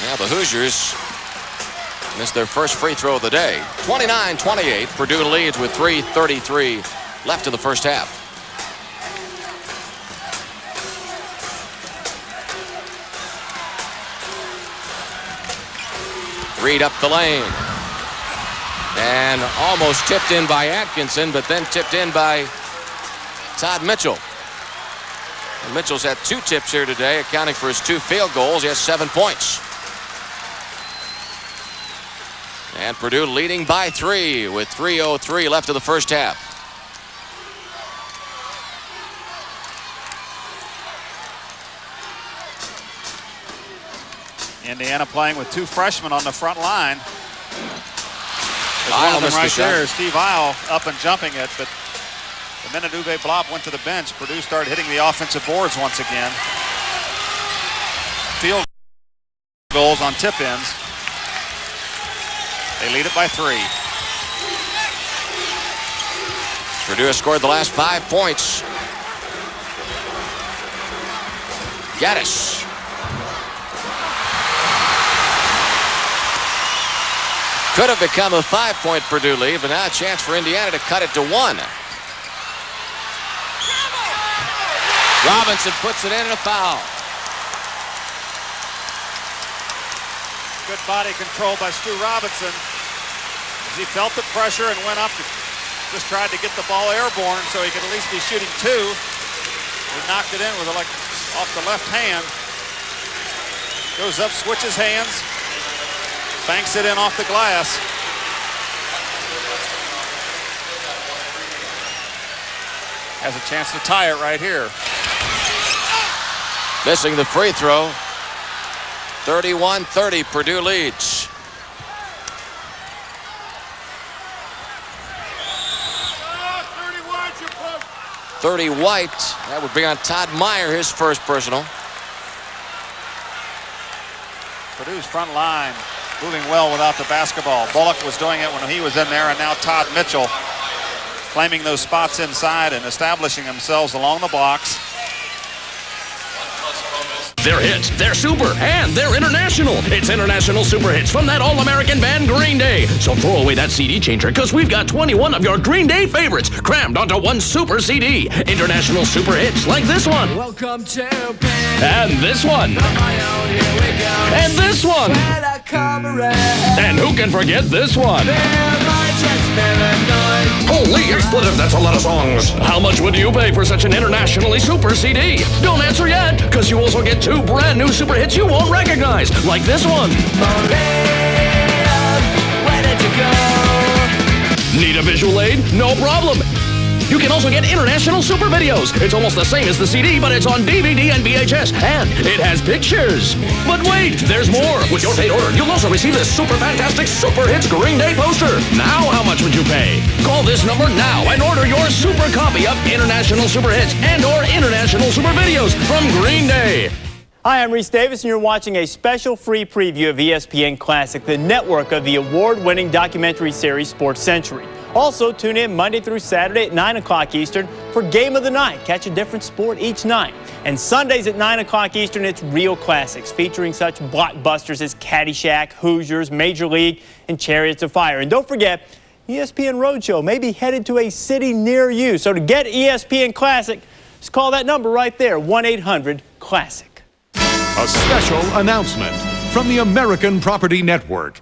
Yeah, the Hoosiers missed their first free throw of the day. 29-28. Purdue leads with 3:33 left in the first half. Reed up the lane. And almost tipped in by Atkinson, but then tipped in by Todd Mitchell. And Mitchell's had 2 tips here today, accounting for his 2 field goals. He has 7 points. And Purdue leading by 3 with 3:03 left in the first half. Indiana playing with 2 freshmen on the front line. One of them right there, Steve Isle, up and jumping it, but the minute Uwe Blop went to the bench, Purdue started hitting the offensive boards once again. Field goals on tip-ins. They lead it by 3. Purdue has scored the last 5 points. Gaddis. Could have become a 5-point Purdue lead, but now a chance for Indiana to cut it to 1. Robinson puts it in and a foul. Good body control by Stu Robinson as he felt the pressure and went up to just tried to get the ball airborne so he could at least be shooting 2. He knocked it in with off the left hand. Goes up, switches hands, banks it in off the glass. Has a chance to tie it right here. Missing the free throw. 31-30, Purdue leads. .30 White. That would be on Todd Meyer, his first personal. Purdue's front line moving well without the basketball. Bullock was doing it when he was in there, and now Todd Mitchell claiming those spots inside and establishing themselves along the blocks. They're hits, they're super, and they're international. It's international super hits from that all-American band Green Day. So throw away that CD changer, because we've got 21 of your Green Day favorites crammed onto one super CD. International super hits like this one. Welcome to And this one. And this one. And who can forget this one? Holy expletive, that's a lot of songs. How much would you pay for such an internationally super CD? Don't answer yet, because you also get 2 brand new super hits you won't recognize, like this one. Where did you go? Need a visual aid? No problem. You can also get international super videos. It's almost the same as the CD, but it's on DVD and VHS, and it has pictures. But wait, there's more. With your paid order, you'll also receive this super fantastic Super Hits Green Day poster. Now, how much would you pay? Call this number now and order your super copy of International Super Hits and/or International Super Videos from Green Day. Hi, I'm Reese Davis, and you're watching a special free preview of ESPN Classic, the network of the award-winning documentary series Sports Century. Also, tune in Monday through Saturday at 9 o'clock Eastern for Game of the Night. Catch a different sport each night. And Sundays at 9 o'clock Eastern, it's Real Classics, featuring such blockbusters as Caddyshack, Hoosiers, Major League, and Chariots of Fire. And don't forget, ESPN Roadshow may be headed to a city near you. So to get ESPN Classic, just call that number right there, 1-800-CLASSIC. A special announcement from the American Property Network.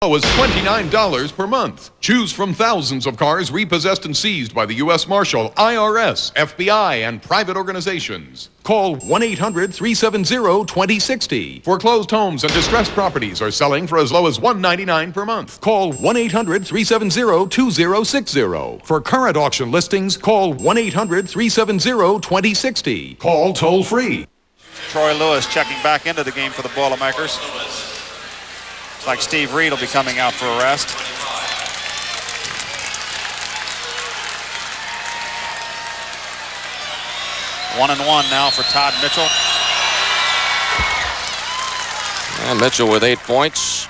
Was $29 per month. Choose from thousands of cars repossessed and seized by the U.S. Marshal, IRS, FBI, and private organizations. Call 1-800-370-2060. Foreclosed homes and distressed properties are selling for as low as $199 per month. Call 1-800-370-2060. For current auction listings, call 1-800-370-2060. Call toll free. Troy Lewis checking back into the game for the Boilermakers. Looks like Steve Reed will be coming out for a rest. One and one now for Todd Mitchell. And Mitchell with 8 points.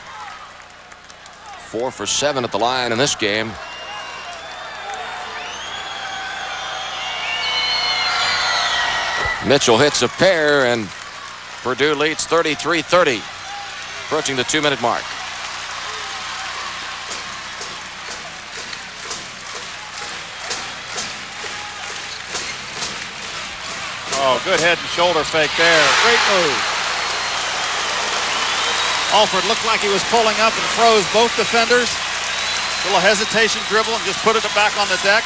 4 for 7 at the line in this game. Mitchell hits a pair and Purdue leads 33-30. Approaching the 2-minute mark. Oh, good head and shoulder fake there. Great move. Alford looked like he was pulling up and froze both defenders. Little hesitation dribble and just put it back on the deck.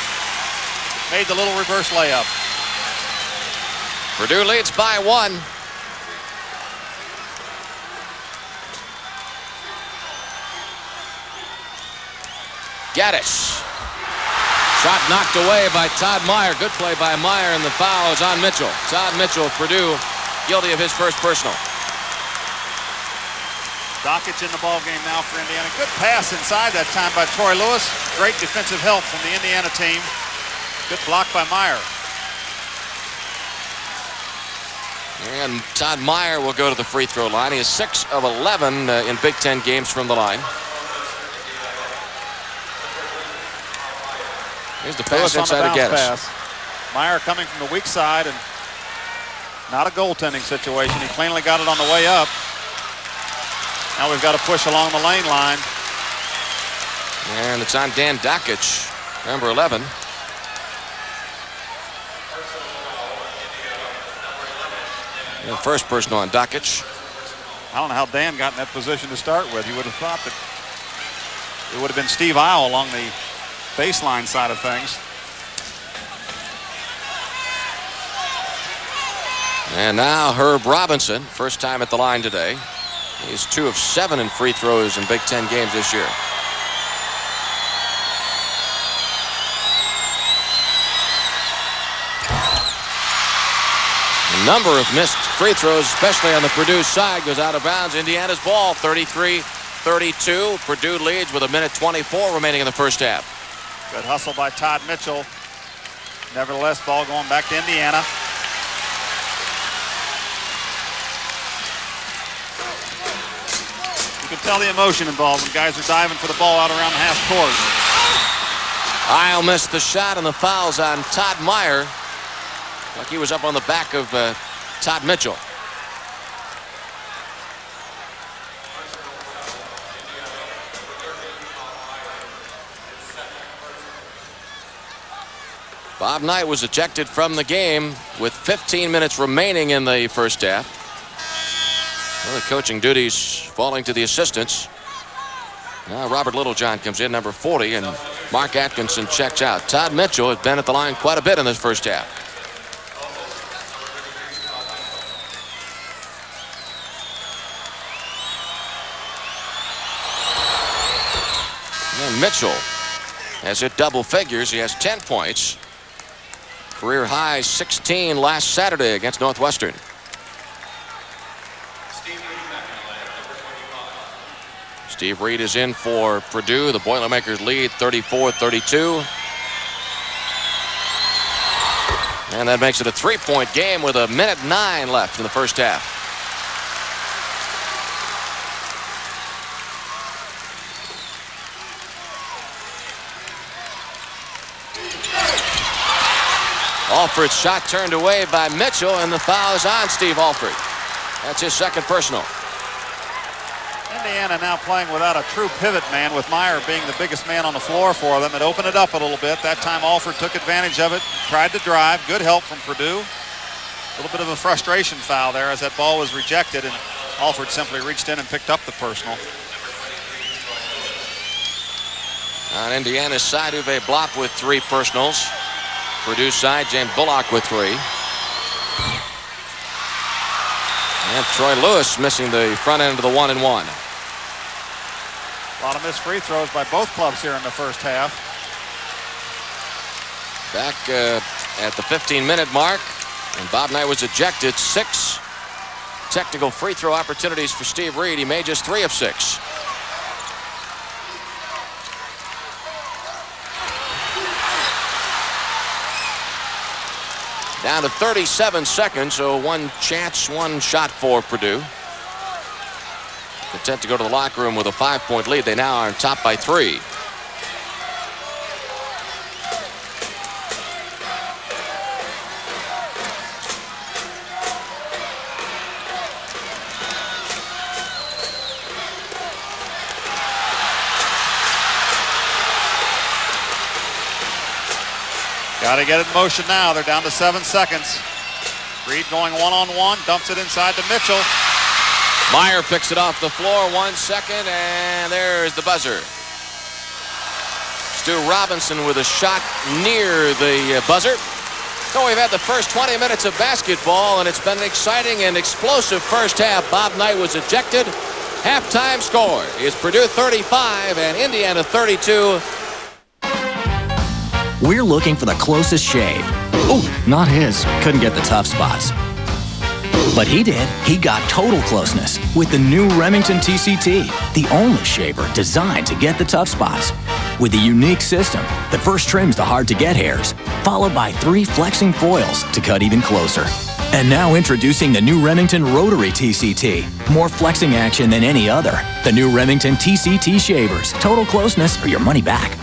Made the little reverse layup. Purdue leads by 1. Gaddis. Shot knocked away by Todd Meyer. Good play by Meyer, and the foul is on Mitchell. Todd Mitchell of Purdue, guilty of his first personal. Dockage in the ball game now for Indiana. Good pass inside that time by Troy Lewis. Great defensive help from the Indiana team. Good block by Meyer. And Todd Meyer will go to the free throw line. He is 6 of 11 in Big Ten games from the line. Here's the pass inside of Gaddis. Meyer coming from the weak side and not a goaltending situation. He cleanly got it on the way up. Now we've got to push along the lane line. And it's on Dan Dockich, number 11. The first personal on Dockich. I don't know how Dan got in that position to start with. You would have thought that it would have been Steve Isle along the baseline side of things. And now Herb Robinson, first time at the line today. He's 2 of 7 in free throws in Big Ten games this year. A number of missed free throws, especially on the Purdue side, goes out of bounds. Indiana's ball, 33-32. Purdue leads with 1:24 remaining in the first half. Good hustle by Todd Mitchell. Nevertheless, ball going back to Indiana. You can tell the emotion involved when guys are diving for the ball out around the half court. Isle missed the shot, and the foul's on Todd Meyer. Like he was up on the back of Todd Mitchell. Bob Knight was ejected from the game with 15 minutes remaining in the first half. Well, the coaching duties falling to the assistants. Now Robert Littlejohn comes in, number 40, and Mark Atkinson checks out. Todd Mitchell has been at the line quite a bit in this first half. And Mitchell has hit double figures. He has 10 points. Career high 16 last Saturday against Northwestern. Steve Reed is in for Purdue. The Boilermakers lead 34-32. And that makes it a 3-point game with 1:09 left in the first half. Alford's shot turned away by Mitchell, and the foul is on Steve Alford. That's his second personal. Indiana now playing without a true pivot man, with Meyer being the biggest man on the floor for them. It opened it up a little bit. That time Alford took advantage of it, tried to drive. Good help from Purdue. A little bit of a frustration foul there as that ball was rejected, and Alford simply reached in and picked up the personal. On Indiana's side, Uwe Blop with 3 personals. Purdue side, James Bullock with 3. And Troy Lewis missing the front end of the 1-and-1. A lot of missed free throws by both clubs here in the first half. Back at the 15-minute mark, and Bob Knight was ejected. 6 technical free throw opportunities for Steve Reed. He made just 3 of 6. Down to 37 seconds, so 1 chance, 1 shot for Purdue. Content to go to the locker room with a 5-point lead. They now are on top by 3. Got to get it in motion now. They're down to 7 seconds. Reed going one-on-one, dumps it inside to Mitchell. Meyer picks it off the floor. 1 second, and there's the buzzer. Stu Robinson with a shot near the buzzer. So we've had the first 20 minutes of basketball, and it's been an exciting and explosive first half. Bob Knight was ejected. Halftime score is Purdue 35 and Indiana 32. We're looking for the closest shave. Oh, not his. Couldn't get the tough spots. But he did. He got total closeness with the new Remington TCT, the only shaver designed to get the tough spots. With a unique system that first trims the hard-to-get hairs, followed by 3 flexing foils to cut even closer. And now introducing the new Remington Rotary TCT. More flexing action than any other. The new Remington TCT shavers. Total closeness or your money back.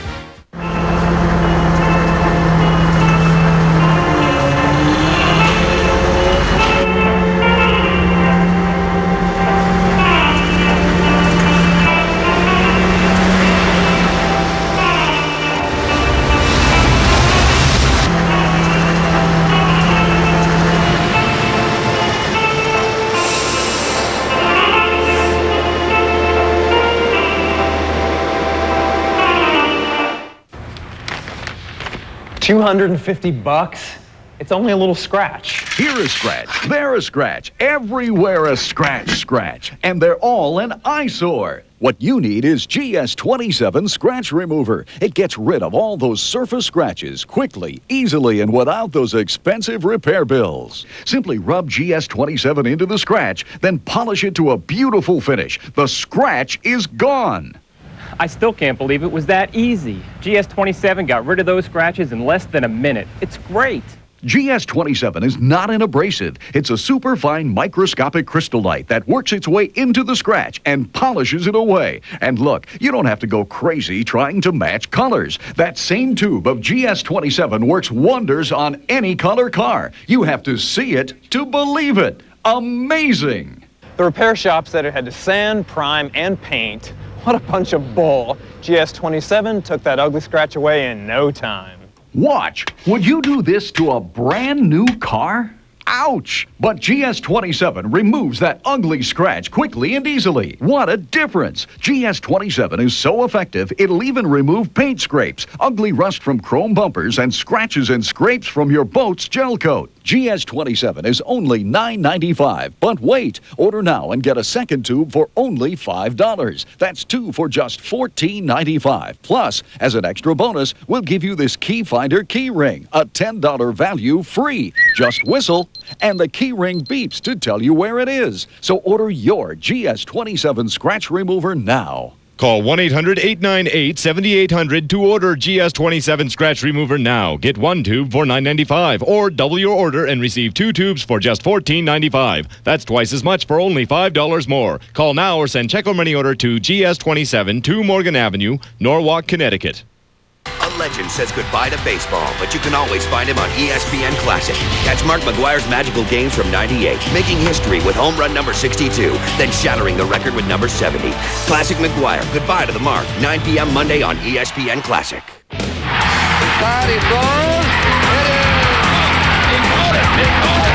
$250? It's only a little scratch. Here a scratch, there a scratch, everywhere a scratch. And they're all an eyesore. What you need is GS27 Scratch Remover. It gets rid of all those surface scratches quickly, easily, and without those expensive repair bills. Simply rub GS27 into the scratch, then polish it to a beautiful finish. The scratch is gone. I still can't believe it was that easy. GS27 got rid of those scratches in less than a minute. It's great. GS27 is not an abrasive. It's a superfine microscopic crystallite that works its way into the scratch and polishes it away. And look, you don't have to go crazy trying to match colors. That same tube of GS27 works wonders on any color car. You have to see it to believe it. Amazing! The repair shop said it had to sand, prime, and paint. What a bunch of bull. GS27 took that ugly scratch away in no time. Watch. Would you do this to a brand new car? Ouch! But GS27 removes that ugly scratch quickly and easily. What a difference! GS27 is so effective, it'll even remove paint scrapes, ugly rust from chrome bumpers, and scratches and scrapes from your boat's gel coat. GS27 is only $9.95. But wait! Order now and get a second tube for only $5. That's 2 for just $14.95. Plus, as an extra bonus, we'll give you this Key Finder key ring, a $10 value free. Just whistle, and the key ring beeps to tell you where it is. So order your GS27 scratch remover now. Call 1-800-898-7800 to order GS27 Scratch Remover now. Get 1 tube for $9.95 or double your order and receive 2 tubes for just $14.95. That's twice as much for only $5 more. Call now or send check or money order to GS27 2 Morgan Avenue, Norwalk, Connecticut. A legend says goodbye to baseball, but you can always find him on ESPN Classic. Catch Mark McGwire's magical games from '98, making history with home run number 62, then shattering the record with number 70. Classic McGwire, goodbye to the Mark, 9 p.m. Monday on ESPN Classic. Inside he throws. He caught it. He caught it.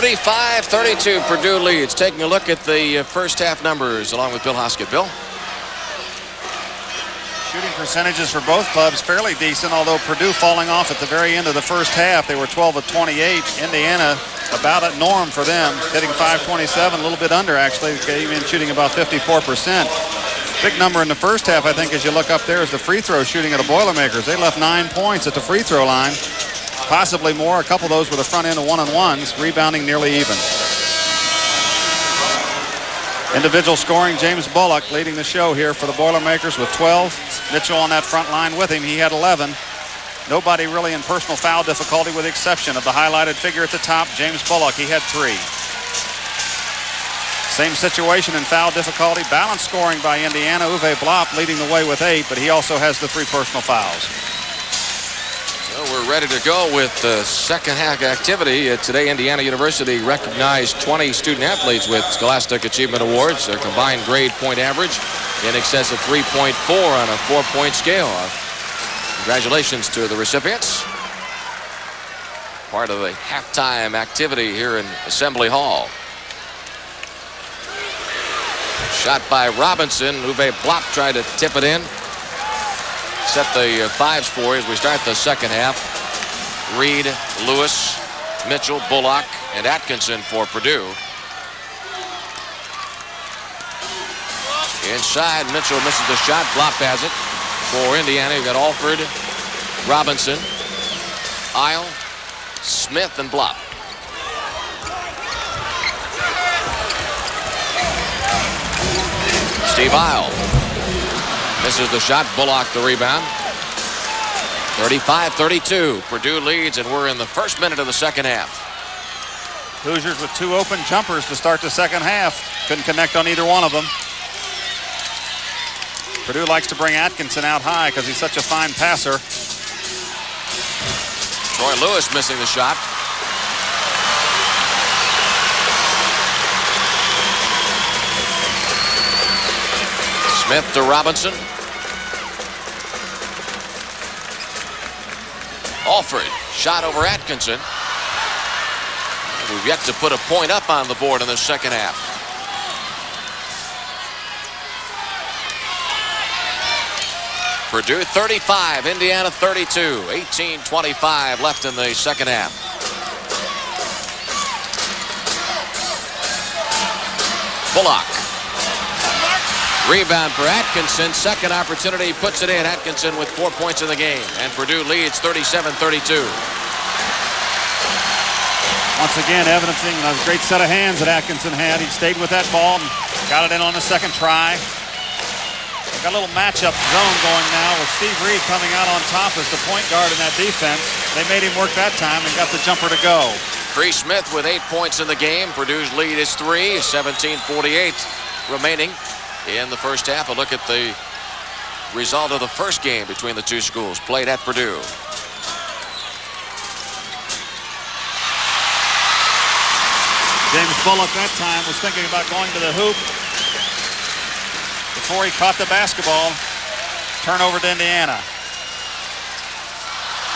35-32, Purdue leads. Taking a look at the first half numbers along with Bill Hoskett. Bill? Shooting percentages for both clubs fairly decent, although Purdue falling off at the very end of the first half. They were 12 of 28. Indiana about at norm for them, hitting 527, a little bit under actually. They came in shooting about 54%. Big number in the first half, I think, as you look up there, is the free throw shooting of the Boilermakers. They left 9 points at the free throw line, possibly more. A couple of those were the front end of one-on-ones, rebounding nearly even. Individual scoring, James Bullock leading the show here for the Boilermakers with 12. Mitchell on that front line with him. He had 11. Nobody really in personal foul difficulty with the exception of the highlighted figure at the top, James Bullock. He had 3. Same situation in foul difficulty. Balanced scoring by Indiana. Uwe Blop leading the way with 8, but he also has the 3 personal fouls. So we're ready to go with the second half activity. Today, Indiana University recognized 20 student athletes with Scholastic Achievement Awards. Their combined grade point average in excess of 3.4 on a 4-point scale. Congratulations to the recipients. Part of the halftime activity here in Assembly Hall. Shot by Robinson. Uwe Blop tried to tip it in. Set the fives for as we start the second half. Reed, Lewis, Mitchell, Bullock, and Atkinson for Purdue. Inside, Mitchell misses the shot. Blop has it for Indiana. You've got Alford, Robinson, Isle, Smith, and Blop. Steve Isle misses the shot. Bullock the rebound. 35-32. Purdue leads, and we're in the first minute of the second half. Hoosiers with 2 open jumpers to start the second half. Couldn't connect on either one of them. Purdue likes to bring Atkinson out high because he's such a fine passer. Troy Lewis missing the shot. Smith to Robinson. Alford, shot over Atkinson. We've yet to put a point up on the board in the second half. Purdue 35, Indiana 32. 18:25 left in the second half. Bullock. Rebound for Atkinson. Second opportunity, puts it in. Atkinson with 4 points in the game. And Purdue leads 37-32. Once again, evidencing a great set of hands that Atkinson had. He stayed with that ball and got it in on the second try. They've got a little matchup zone going now with Steve Reed coming out on top as the point guard in that defense. They made him work that time and got the jumper to go. Cree Smith with 8 points in the game. Purdue's lead is 3. 17:48 remaining in the first half. A look at the result of the first game between the two schools played at Purdue. James Bullock that time was thinking about going to the hoop before he caught the basketball. Turnover to Indiana.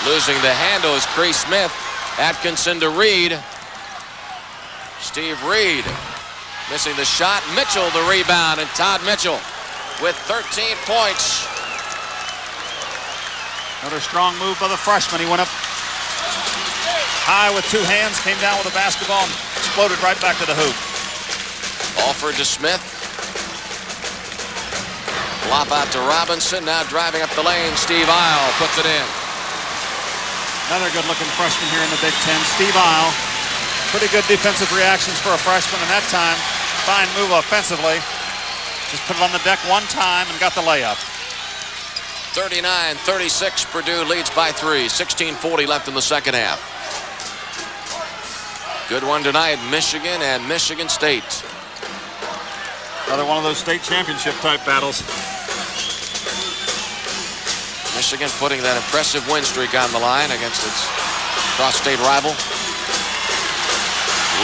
Losing the handle is Cree Smith. Atkinson to Reed. Steve Reed missing the shot. Mitchell the rebound, and Todd Mitchell with 13 points. Another strong move by the freshman. He went up high with 2 hands, came down with a basketball, and exploded right back to the hoop. Alford to Smith. Flop out to Robinson. Now driving up the lane. Steve Isle puts it in. Another good-looking freshman here in the Big Ten, Steve Isle. Pretty good defensive reactions for a freshman, and that time, fine move offensively. Just put it on the deck one time and got the layup. 39-36, Purdue leads by 3. 16:40 left in the second half. Good one tonight, Michigan and Michigan State. Another one of those state championship type battles. Michigan putting that impressive win streak on the line against its cross-state rival.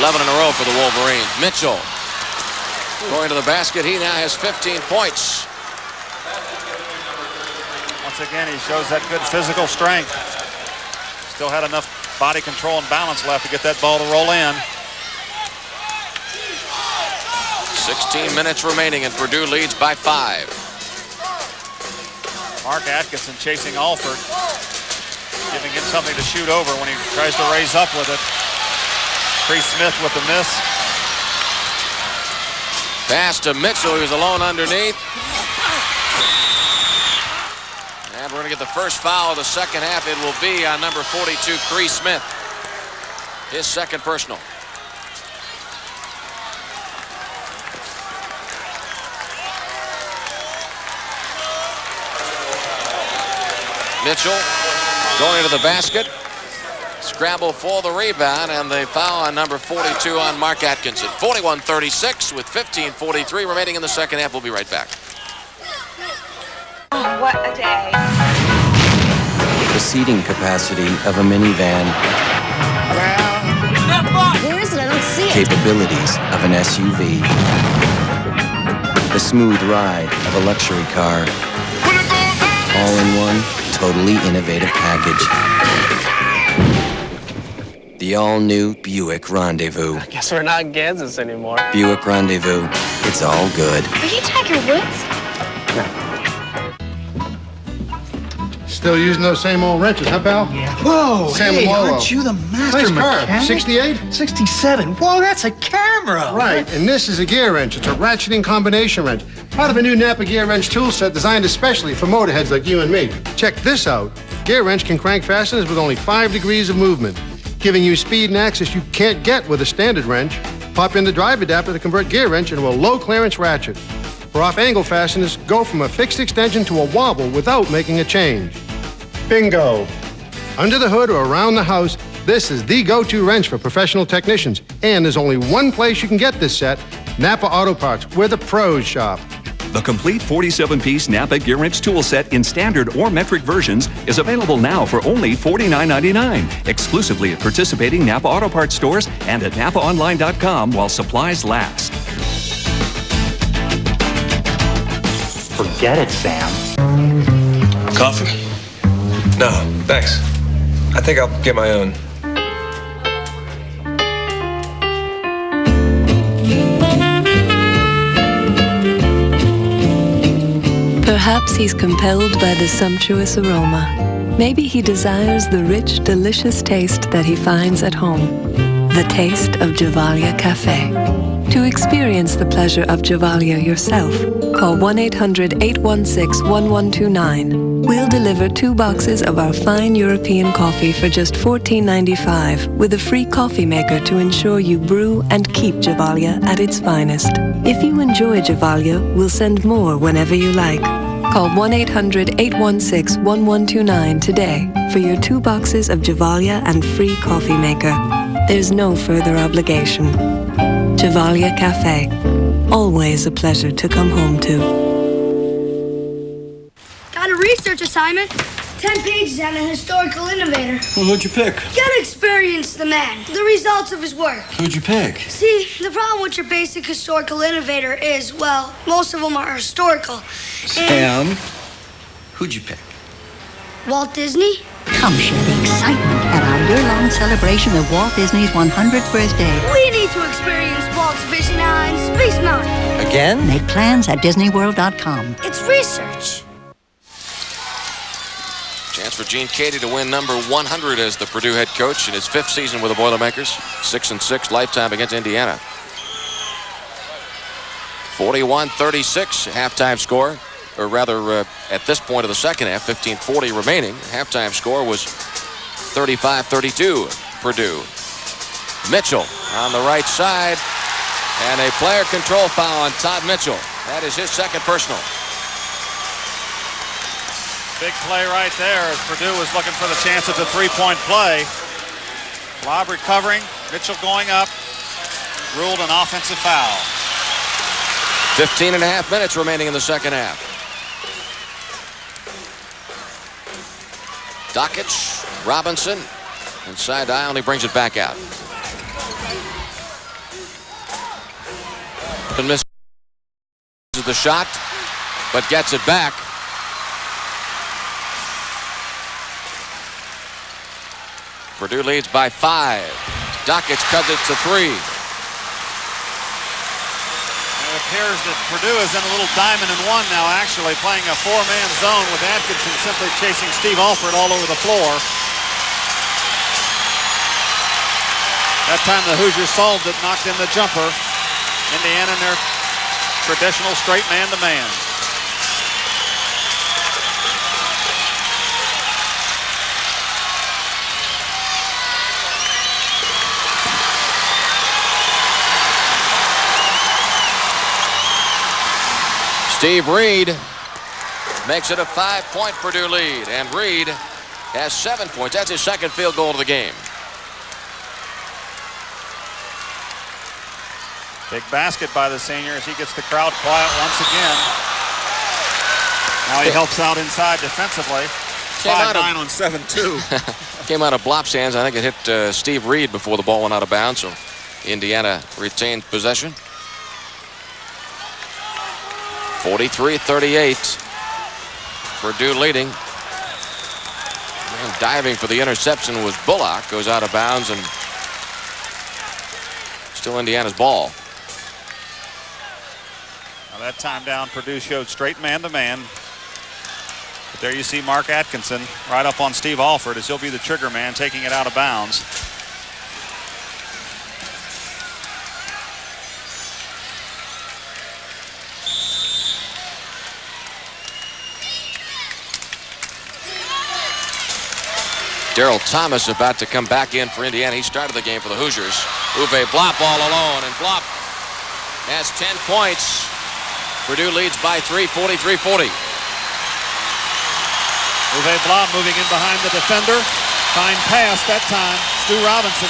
11 in a row for the Wolverines. Mitchell going to the basket. He now has 15 points. Once again, he shows that good physical strength. Still had enough body control and balance left to get that ball to roll in. 16 minutes remaining, and Purdue leads by 5. Mark Atkinson chasing Alford, giving him something to shoot over when he tries to raise up with it. Cree Smith with the miss. Pass to Mitchell, who's alone underneath. And we're going to get the first foul of the second half. It will be on number 42, Cree Smith. His second personal. Mitchell going into the basket. Scramble for the rebound, and the foul on number 42 on Mark Atkinson. 41-36 with 15:43 remaining in the second half. We'll be right back. Oh, what a day. The seating capacity of a minivan. Where is it? I don't see it. Capabilities of an SUV. The smooth ride of a luxury car. All in one totally innovative package. The all-new Buick Rendezvous. I guess we're not in Kansas anymore. Buick Rendezvous. It's all good. Are you Tiger Woods? Still using those same old wrenches, huh, pal? Yeah. Whoa, Sam hey, Lamolo. aren't you the master Nice mechanic? car. 68? 67. Whoa, that's a camera. Right, and this is a gear wrench. It's a ratcheting combination wrench. Part of a new Napa gear wrench tool set designed especially for motorheads like you and me. Check this out. Gear wrench can crank fasteners with only 5 degrees of movement, giving you speed and access you can't get with a standard wrench. Pop in the drive adapter to convert gear wrench into a low-clearance ratchet. For off-angle fasteners, go from a fixed extension to a wobble without making a change. Bingo! Under the hood or around the house, this is the go-to wrench for professional technicians. And there's only one place you can get this set, Napa Auto Parts, where the pros shop. The complete 47-piece Napa Gear Wrench tool set in standard or metric versions is available now for only $49.99, exclusively at participating Napa Auto Parts stores and at NapaOnline.com while supplies last. Forget it, Sam. Coffee? No, thanks. I think I'll get my own. Perhaps he's compelled by the sumptuous aroma. Maybe he desires the rich, delicious taste that he finds at home. The taste of Javalia Cafe. To experience the pleasure of Javalia yourself, call 1-800-816-1129. We'll deliver 2 boxes of our fine European coffee for just $14.95 with a free coffee maker to ensure you brew and keep Javalia at its finest. If you enjoy Javalia, we'll send more whenever you like. Call 1-800-816-1129 today for your 2 boxes of Javalia and free coffee maker. There's no further obligation. Javalia Cafe. Always a pleasure to come home to. Got a research assignment. 10 pages on a historical innovator. Well, who'd you pick? Gotta experience the man, the results of his work. Who'd you pick? See, the problem with your basic historical innovator is, well, most of them are historical. Sam, who'd you pick? Walt Disney? Come share the excitement at our year-long celebration of Walt Disney's 100th birthday. We need to experience Walt's vision on Space Mountain. Again? Make plans at DisneyWorld.com. It's research. Chance for Gene Cady to win number 100 as the Purdue head coach in his 5th season with the Boilermakers. 6-6 lifetime against Indiana. 41-36 halftime score. Or rather, at this point of the second half, 15:40 remaining. Halftime score was 35-32 Purdue. Mitchell on the right side. And a player control foul on Todd Mitchell. That is his second personal. Big play right there as Purdue was looking for the chance at the three-point play. Lob recovering, Mitchell going up, ruled an offensive foul. 15.5 minutes remaining in the second half. Dockich, Robinson, inside the aisle, and he brings it back out. And misses the shot, but gets it back. Purdue leads by 5. Dockich cuts it to 3. It appears that Purdue is in a little diamond and one now, actually, playing a four-man zone with Atkinson simply chasing Steve Alford all over the floor. That time the Hoosiers solved it, knocked in the jumper. Indiana in their traditional straight man-to-man. Steve Reed makes it a 5-point Purdue lead, and Reed has 7 points. That's his second field goal of the game. Big basket by the senior as he gets the crowd quiet once again. Now he helps out inside defensively. 5'9" on 7-2. Came out of Blop's hands. I think it hit Steve Reed before the ball went out of bounds, so Indiana retained possession. 43-38. Purdue leading. And diving for the interception was Bullock. Goes out of bounds, and still Indiana's ball. Now that time down, Purdue showed straight man-to-man. But there you see Mark Atkinson right up on Steve Alford as he'll be the trigger man taking it out of bounds. Daryl Thomas about to come back in for Indiana. He started the game for the Hoosiers. Uwe Blop all alone, and Blop has 10 points. Purdue leads by 3, 43-40. Uwe Blop moving in behind the defender. Fine pass that time. Stu Robinson.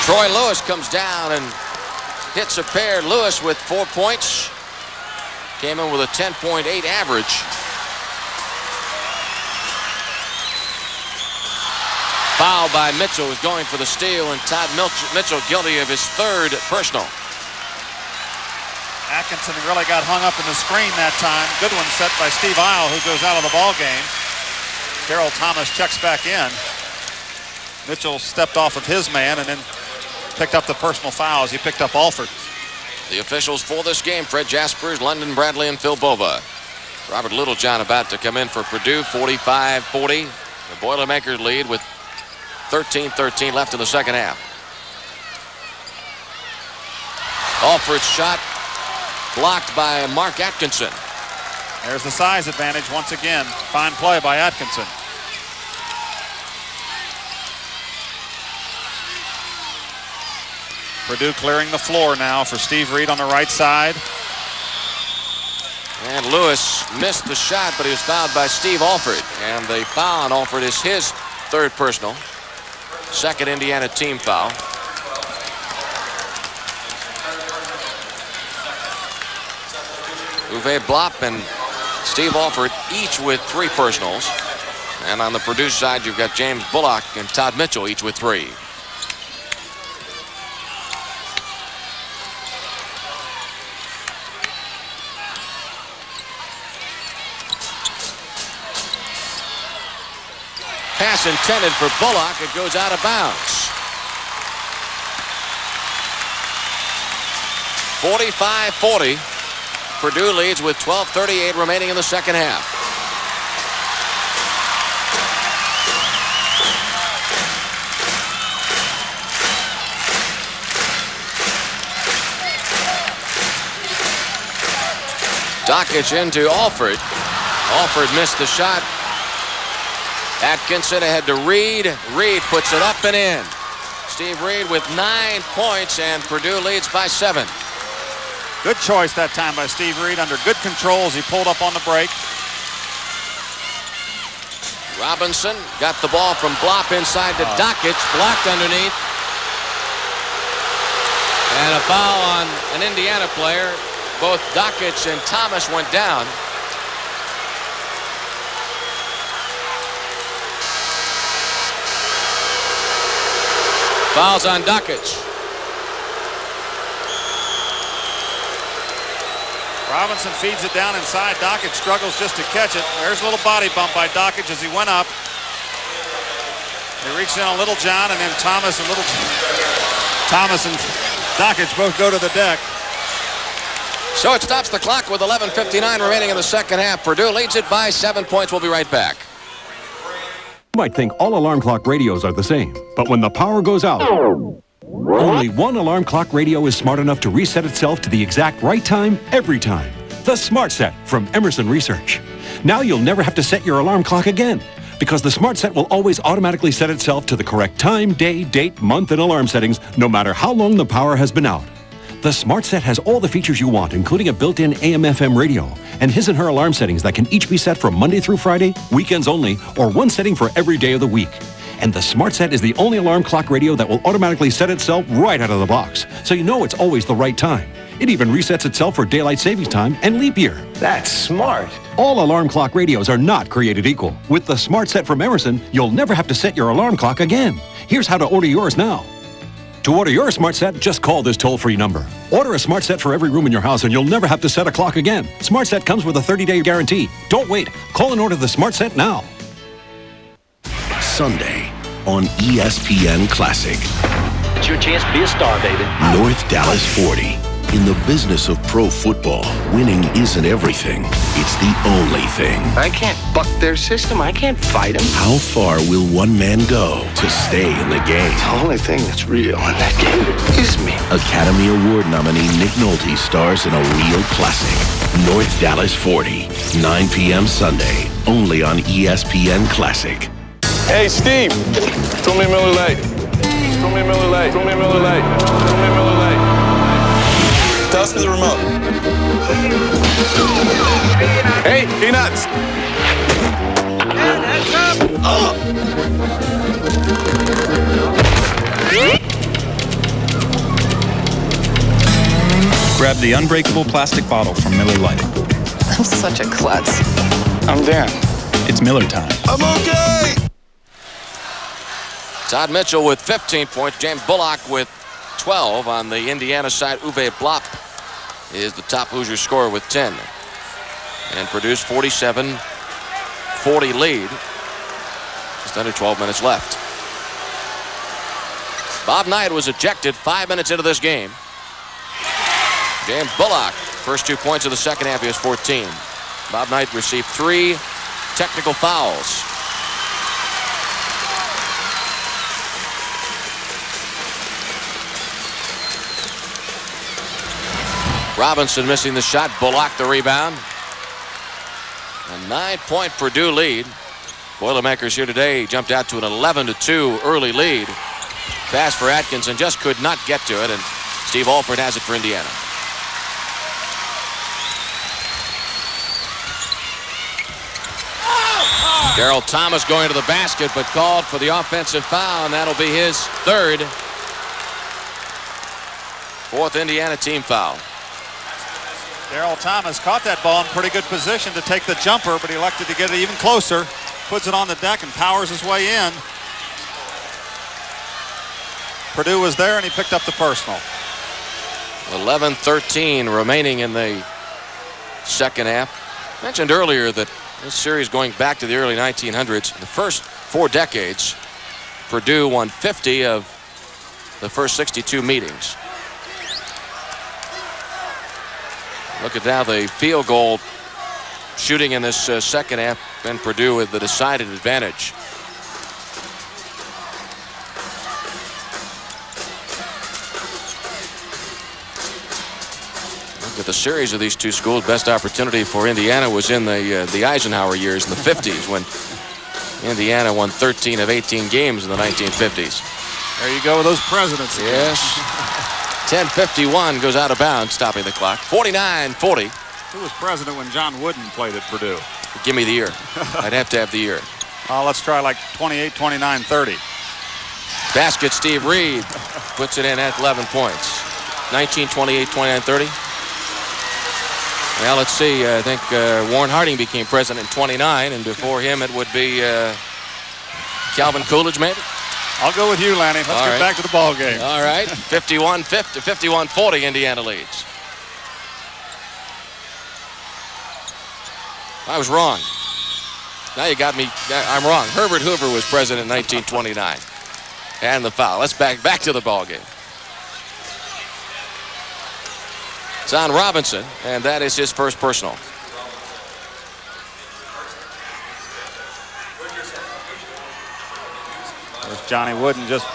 Troy Lewis comes down and hits a pair. Lewis with 4 points. Came in with a 10.8 average. Foul by Mitchell, who's going for the steal, and Todd Mitchell guilty of his third personal. Atkinson really got hung up in the screen that time. Good one set by Steve Isle, who goes out of the ball game. Daryl Thomas checks back in. Mitchell stepped off of his man and then picked up the personal fouls. He picked up Alford. The officials for this game: Fred Jaspers, London Bradley, and Phil Bova. Robert Littlejohn about to come in for Purdue. 45-40. The Boilermakers lead with 13-13 left in the second half. Alford's shot blocked by Mark Atkinson. There's the size advantage once again. Fine play by Atkinson. Purdue clearing the floor now for Steve Reed on the right side. And Lewis missed the shot, but he was fouled by Steve Alford. And the foul on Alford is his third personal. Second Indiana team foul. Uwe Blop and Steve Alford each with 3 personals. And on the Purdue side, you've got James Bullock and Todd Mitchell each with 3. Pass intended for Bullock. It goes out of bounds. 45-40. Purdue leads with 12:38 remaining in the second half. Dockage into Alford. Alford missed the shot. Atkinson ahead to Reed. Reed puts it up and in. Steve Reed with 9 points, and Purdue leads by 7. Good choice that time by Steve Reed under good controls. He pulled up on the break. Robinson got the ball from Blop inside to Dockage, blocked underneath. And a foul on an Indiana player. Both Dockage and Thomas went down. Fouls on Dockage. Robinson feeds it down inside. Dockage struggles just to catch it. There's a little body bump by Dockage as he went up. He reached in on Little John, and then Thomas and Dockage both go to the deck. So it stops the clock with 11:59 remaining in the second half. Purdue leads it by 7 points. We'll be right back. You might think all alarm clock radios are the same, but when the power goes out, only one alarm clock radio is smart enough to reset itself to the exact right time every time. The Smart Set from Emerson Research. Now you'll never have to set your alarm clock again, because the Smart Set will always automatically set itself to the correct time, day, date, month, and alarm settings, no matter how long the power has been out. The Smart Set has all the features you want, including a built-in AM/FM radio, and his and her alarm settings that can each be set from Monday through Friday, weekends only, or one setting for every day of the week. And the Smart Set is the only alarm clock radio that will automatically set itself right out of the box, so you know it's always the right time. It even resets itself for daylight savings time and leap year. That's smart. All alarm clock radios are not created equal. With the Smart Set from Emerson, you'll never have to set your alarm clock again. Here's how to order yours now. To order your Smart Set, just call this toll-free number. Order a Smart Set for every room in your house and you'll never have to set a clock again. Smart Set comes with a 30-day guarantee. Don't wait. Call and order the Smart Set now. Sunday on ESPN Classic. It's your chance to be a star, baby. North Dallas 40. In the business of pro football, winning isn't everything. It's the only thing. I can't buck their system. I can't fight them. How far will one man go to stay in the game? The only thing that's real in that game is me. Academy Award nominee Nick Nolte stars in a real classic. North Dallas 40, 9 p.m. Sunday, only on ESPN Classic. Hey, Steve, throw me a Miller Lite. Throw me a Miller Lite. Throw me a Miller Lite. Throw me a Miller Lite. Toss me the remote. Hey, Peanuts. Grab the unbreakable plastic bottle from Miller Lite. I'm such a klutz. I'm Dan. It's Miller time. I'm okay. Todd Mitchell with 15 points. James Bullock with 12 on the Indiana side. Uwe Blop is the top Hoosier scorer with 10. And Purdue's 47-40 lead. Just under 12 minutes left. Bob Knight was ejected 5 minutes into this game. James Bullock, first 2 points of the second half, he has 14. Bob Knight received 3 technical fouls. Robinson missing the shot. Bullock the rebound. A 9-point Purdue lead. Boilermakers here today jumped out to an 11-2 early lead. Pass for Atkinson, just could not get to it, and Steve Alford has it for Indiana. Darrell Thomas going to the basket, but called for the offensive foul, and that'll be his third. Fourth Indiana team foul. Darrell Thomas caught that ball in pretty good position to take the jumper, but he elected to get it even closer. Puts it on the deck and powers his way in. Purdue was there and he picked up the personal. 11-13 remaining in the second half. Mentioned earlier that this series going back to the early 1900s. The first 4 decades, Purdue won 50 of the first 62 meetings. Look at now the field goal shooting in this second half, and Purdue with the decided advantage. Look at the series of these two schools. Best opportunity for Indiana was in the Eisenhower years in the 50s when Indiana won 13 of 18 games in the 1950s. There you go with those presidents. Yes. 10:51 goes out of bounds, stopping the clock. 49-40. Who was president when John Wooden played at Purdue? Give me the year. I'd have to have the year. Let's try like 28, 29, 30. Basket, Steve Reed puts it in at 11 points. 19, 28, 29, 30. Well, let's see. I think Warren Harding became president in 29, and before him it would be Calvin Coolidge, maybe? I'll go with you, Lanny. Let's get back to the ball game. All right. 51-40, Indiana leads. I was wrong. Now you got me. I'm wrong. Herbert Hoover was president in 1929. And the foul. Let's back to the ball game. It's on Robinson, and that is his first personal. There's Johnny Wooden, just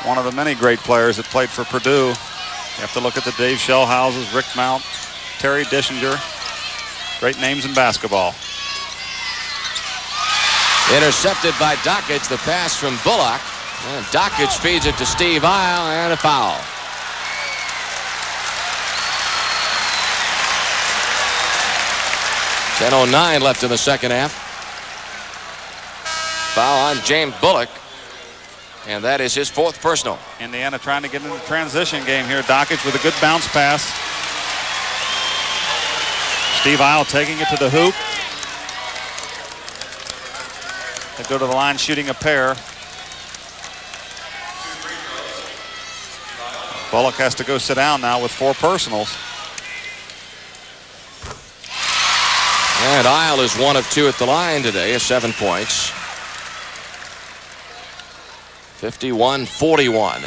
one of the many great players that played for Purdue. You have to look at the Dave Shellhouses, Rick Mount, Terry Dischinger. Great names in basketball. Intercepted by Dockage, the pass from Bullock. And Dockage feeds it to Steve Isle, and a foul. .10:09 left in the second half. Foul on James Bullock, and that is his fourth personal. Indiana trying to get into the transition game here. Dockage with a good bounce pass. Steve Isle taking it to the hoop. They go to the line shooting a pair. Bullock has to go sit down now with 4 personals. And Isle is 1 of 2 at the line today, 7 points. 51-41.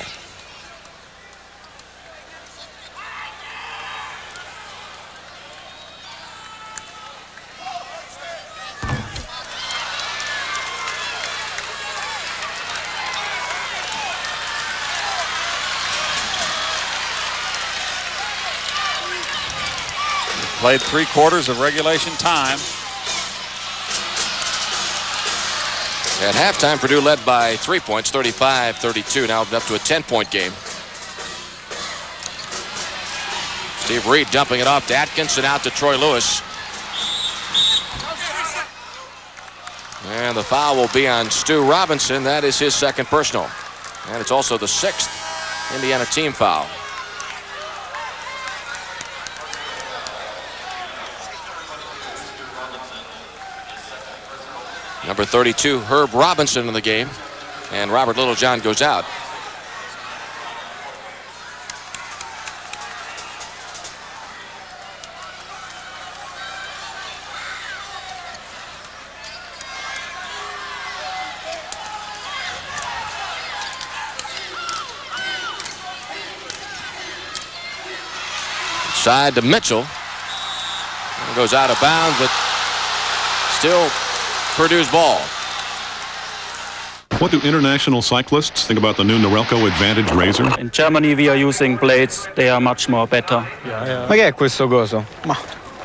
Played 3 quarters of regulation time. At halftime, Purdue led by 3 points, 35-32. Now up to a 10-point game. Steve Reed dumping it off to Atkinson, out to Troy Lewis. And the foul will be on Stu Robinson. That is his second personal. And it's also the 6th Indiana team foul. Number 32, Herb Robinson in the game. And Robert Littlejohn goes out. Side to Mitchell. And goes out of bounds, but still Purdue's ball. What do international cyclists think about the new Norelco Advantage Razor? In Germany we are using blades. They are much more better. Ma che è questo coso? Ma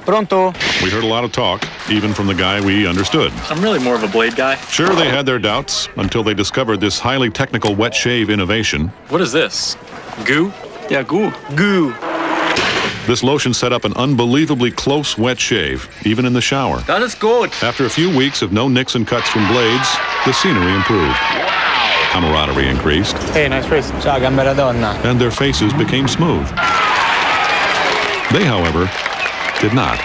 pronto? We heard a lot of talk, even from the guy we understood. I'm really more of a blade guy. Sure, they had their doubts until they discovered this highly technical wet shave innovation. What is this? Goo? Yeah, goo. Goo. This lotion set up an unbelievably close wet shave, even in the shower. That is good. After a few weeks of no nicks and cuts from blades, the scenery improved. Wow. Camaraderie increased. Hey, nice face. Ciao, gambera donna. And their faces became smooth. They, however, did not.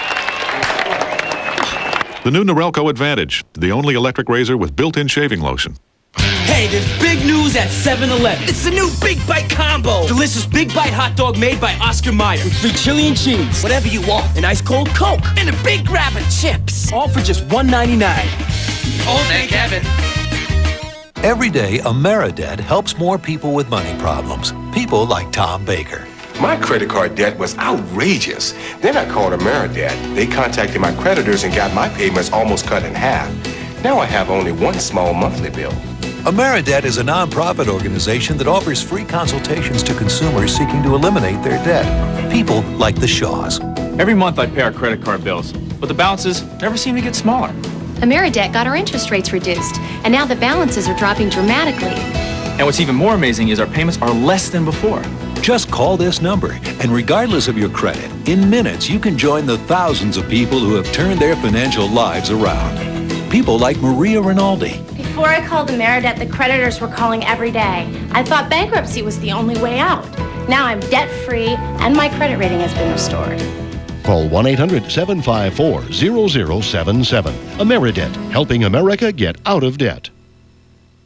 The new Norelco Advantage, the only electric razor with built-in shaving lotion. Hey, there's big news at 7-Eleven. It's the new Big Bite Combo. Delicious Big Bite hot dog made by Oscar Mayer. With free chili and cheese. Whatever you want. An ice cold Coke. And a big grab of chips. All for just $1.99. Oh, thank heaven. Every day, AmeriDebt helps more people with money problems. People like Tom Baker. My credit card debt was outrageous. Then I called AmeriDebt. They contacted my creditors and got my payments almost cut in half. Now I have only one small monthly bill. AmeriDebt is a nonprofit organization that offers free consultations to consumers seeking to eliminate their debt. People like the Shaws. Every month I pay our credit card bills, but the balances never seem to get smaller. AmeriDebt got our interest rates reduced, and now the balances are dropping dramatically. And what's even more amazing is our payments are less than before. Just call this number, and regardless of your credit, in minutes you can join the thousands of people who have turned their financial lives around. People like Maria Rinaldi. Before I called AmeriDebt, the creditors were calling every day. I thought bankruptcy was the only way out. Now I'm debt-free, and my credit rating has been restored. Call 1-800-754-0077. AmeriDebt, helping America get out of debt.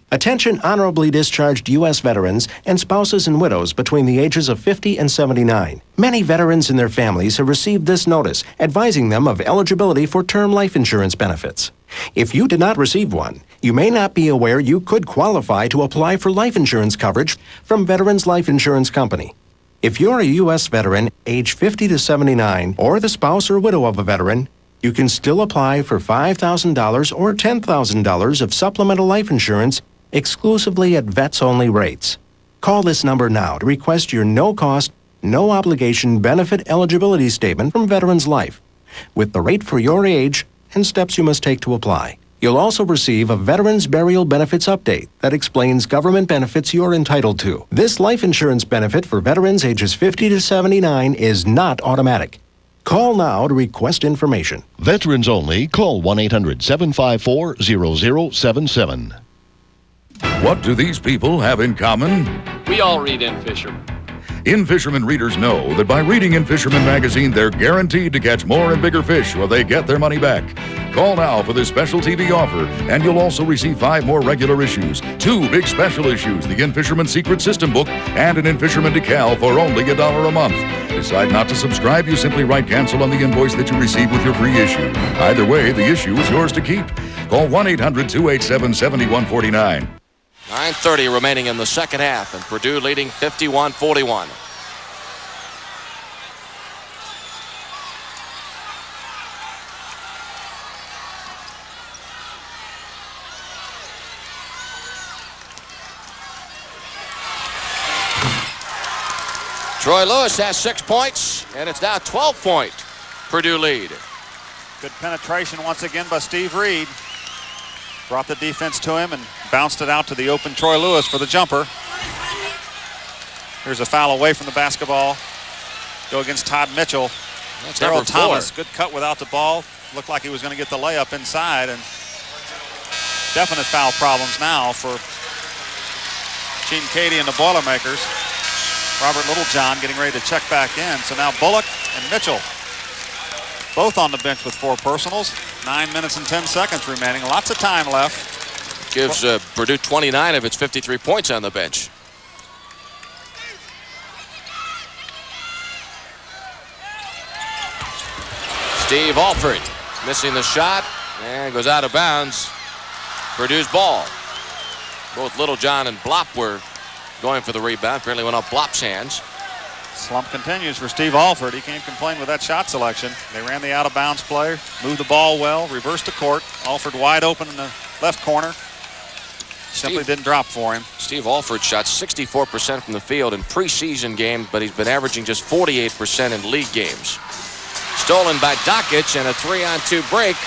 Attention honorably discharged U.S. veterans and spouses and widows between the ages of 50 and 79. Many veterans and their families have received this notice advising them of eligibility for term life insurance benefits. If you did not receive one, you may not be aware you could qualify to apply for life insurance coverage from Veterans Life Insurance Company. If you're a U.S. veteran age 50 to 79 or the spouse or widow of a veteran, you can still apply for $5,000 or $10,000 of supplemental life insurance exclusively at vets-only rates. Call this number now to request your no-cost, no-obligation benefit eligibility statement from Veterans Life, with the rate for your age and steps you must take to apply. You'll also receive a Veterans Burial Benefits Update that explains government benefits you're entitled to. This life insurance benefit for veterans ages 50 to 79 is not automatic. Call now to request information. Veterans only. Call 1-800-754-0077. What do these people have in common? We all read In Fisherman. In Fisherman readers know that by reading In Fisherman magazine, they're guaranteed to catch more and bigger fish or they get their money back. Call now for this special TV offer, and you'll also receive 5 more regular issues, 2 big special issues, the In Fisherman Secret System book, and an In Fisherman decal for only $1 a month. Decide not to subscribe, you simply write cancel on the invoice that you receive with your free issue. Either way, the issue is yours to keep. Call 1-800-287-7149. 9:30 remaining in the second half, and Purdue leading 51-41. Troy Lewis has 6 points, and it's now 12-point Purdue lead. Good penetration once again by Steve Reed. Brought the defense to him and bounced it out to the open Troy Lewis for the jumper. Here's a foul away from the basketball. Go against Todd Mitchell. Darrell Thomas, good cut without the ball. Looked like he was going to get the layup inside, and definite foul problems now for Gene Cady and the Boilermakers. Robert Littlejohn getting ready to check back in. So now Bullock and Mitchell both on the bench with 4 personals. 9 minutes and 10 seconds remaining. Lots of time left. Gives Purdue 29 of its 53 points on the bench. Steve Alford missing the shot and goes out of bounds. Purdue's ball. Both Littlejohn and Blopp were going for the rebound. Apparently went off Blopp's hands. Slump continues for Steve Alford. He can't complain with that shot selection. They ran the out-of-bounds play, moved the ball well, reversed the court. Alford wide open in the left corner. Simply didn't drop for him. Steve Alford shot 64% from the field in preseason games, but he's been averaging just 48% in league games. Stolen by Dockich, and a 3-on-2 break.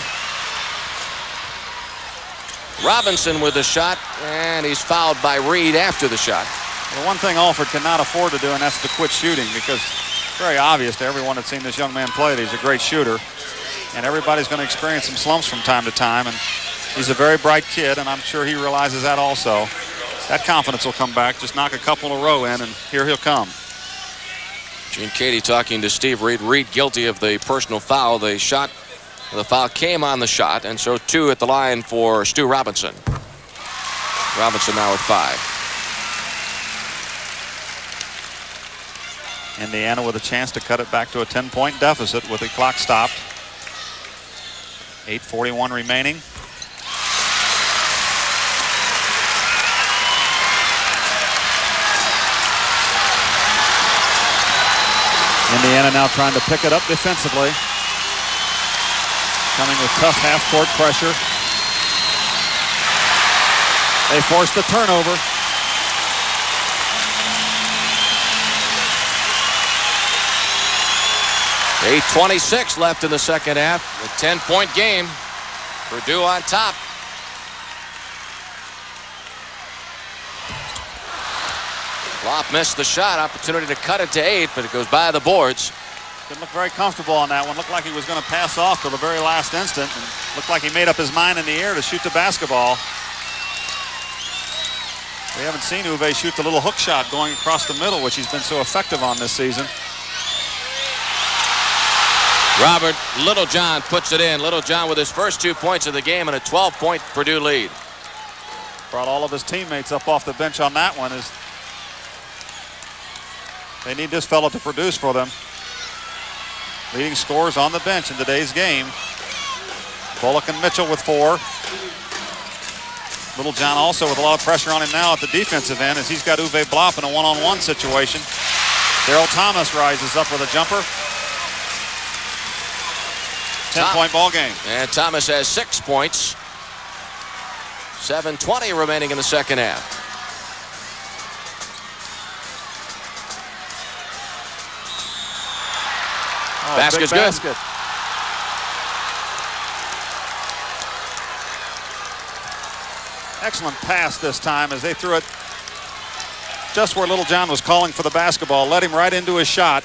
Robinson with the shot, and he's fouled by Reed after the shot. The one thing Alford cannot afford to do, and that's to quit shooting, because it's very obvious to everyone that's seen this young man play that he's a great shooter. And everybody's going to experience some slumps from time to time, and he's a very bright kid, and I'm sure he realizes that also. That confidence will come back. Just knock a couple in a row in, and here he'll come. Gene Cady talking to Steve Reed. Reed guilty of the personal foul. The foul came on the shot, and so 2 at the line for Stu Robinson. Robinson now with 5. Indiana with a chance to cut it back to a 10-point deficit with the clock stopped. 8:41 remaining. Indiana now trying to pick it up defensively. Coming with tough half-court pressure. They force the turnover. .8:26 left in the second half. A 10-point game. Purdue on top. Blopp missed the shot. Opportunity to cut it to 8, but it goes by the boards. Didn't look very comfortable on that one. Looked like he was going to pass off till the very last instant. And looked like he made up his mind in the air to shoot the basketball. We haven't seen Uwe shoot the little hook shot going across the middle, which he's been so effective on this season. Robert Littlejohn puts it in. Littlejohn with his first 2 points of the game and a 12-point Purdue lead. Brought all of his teammates up off the bench on that one. As they need this fellow to produce for them. Leading scorers on the bench in today's game. Bullock and Mitchell with 4. Littlejohn also with a lot of pressure on him now at the defensive end as he's got Uwe Blop in a one-on-one situation. Daryl Thomas rises up with a jumper. 10-point ball game. And Thomas has 6 points. 7:20 remaining in the second half. Oh, Basket's big good. basket. Excellent pass this time as they threw it just where Littlejohn was calling for the basketball. Led him right into his shot.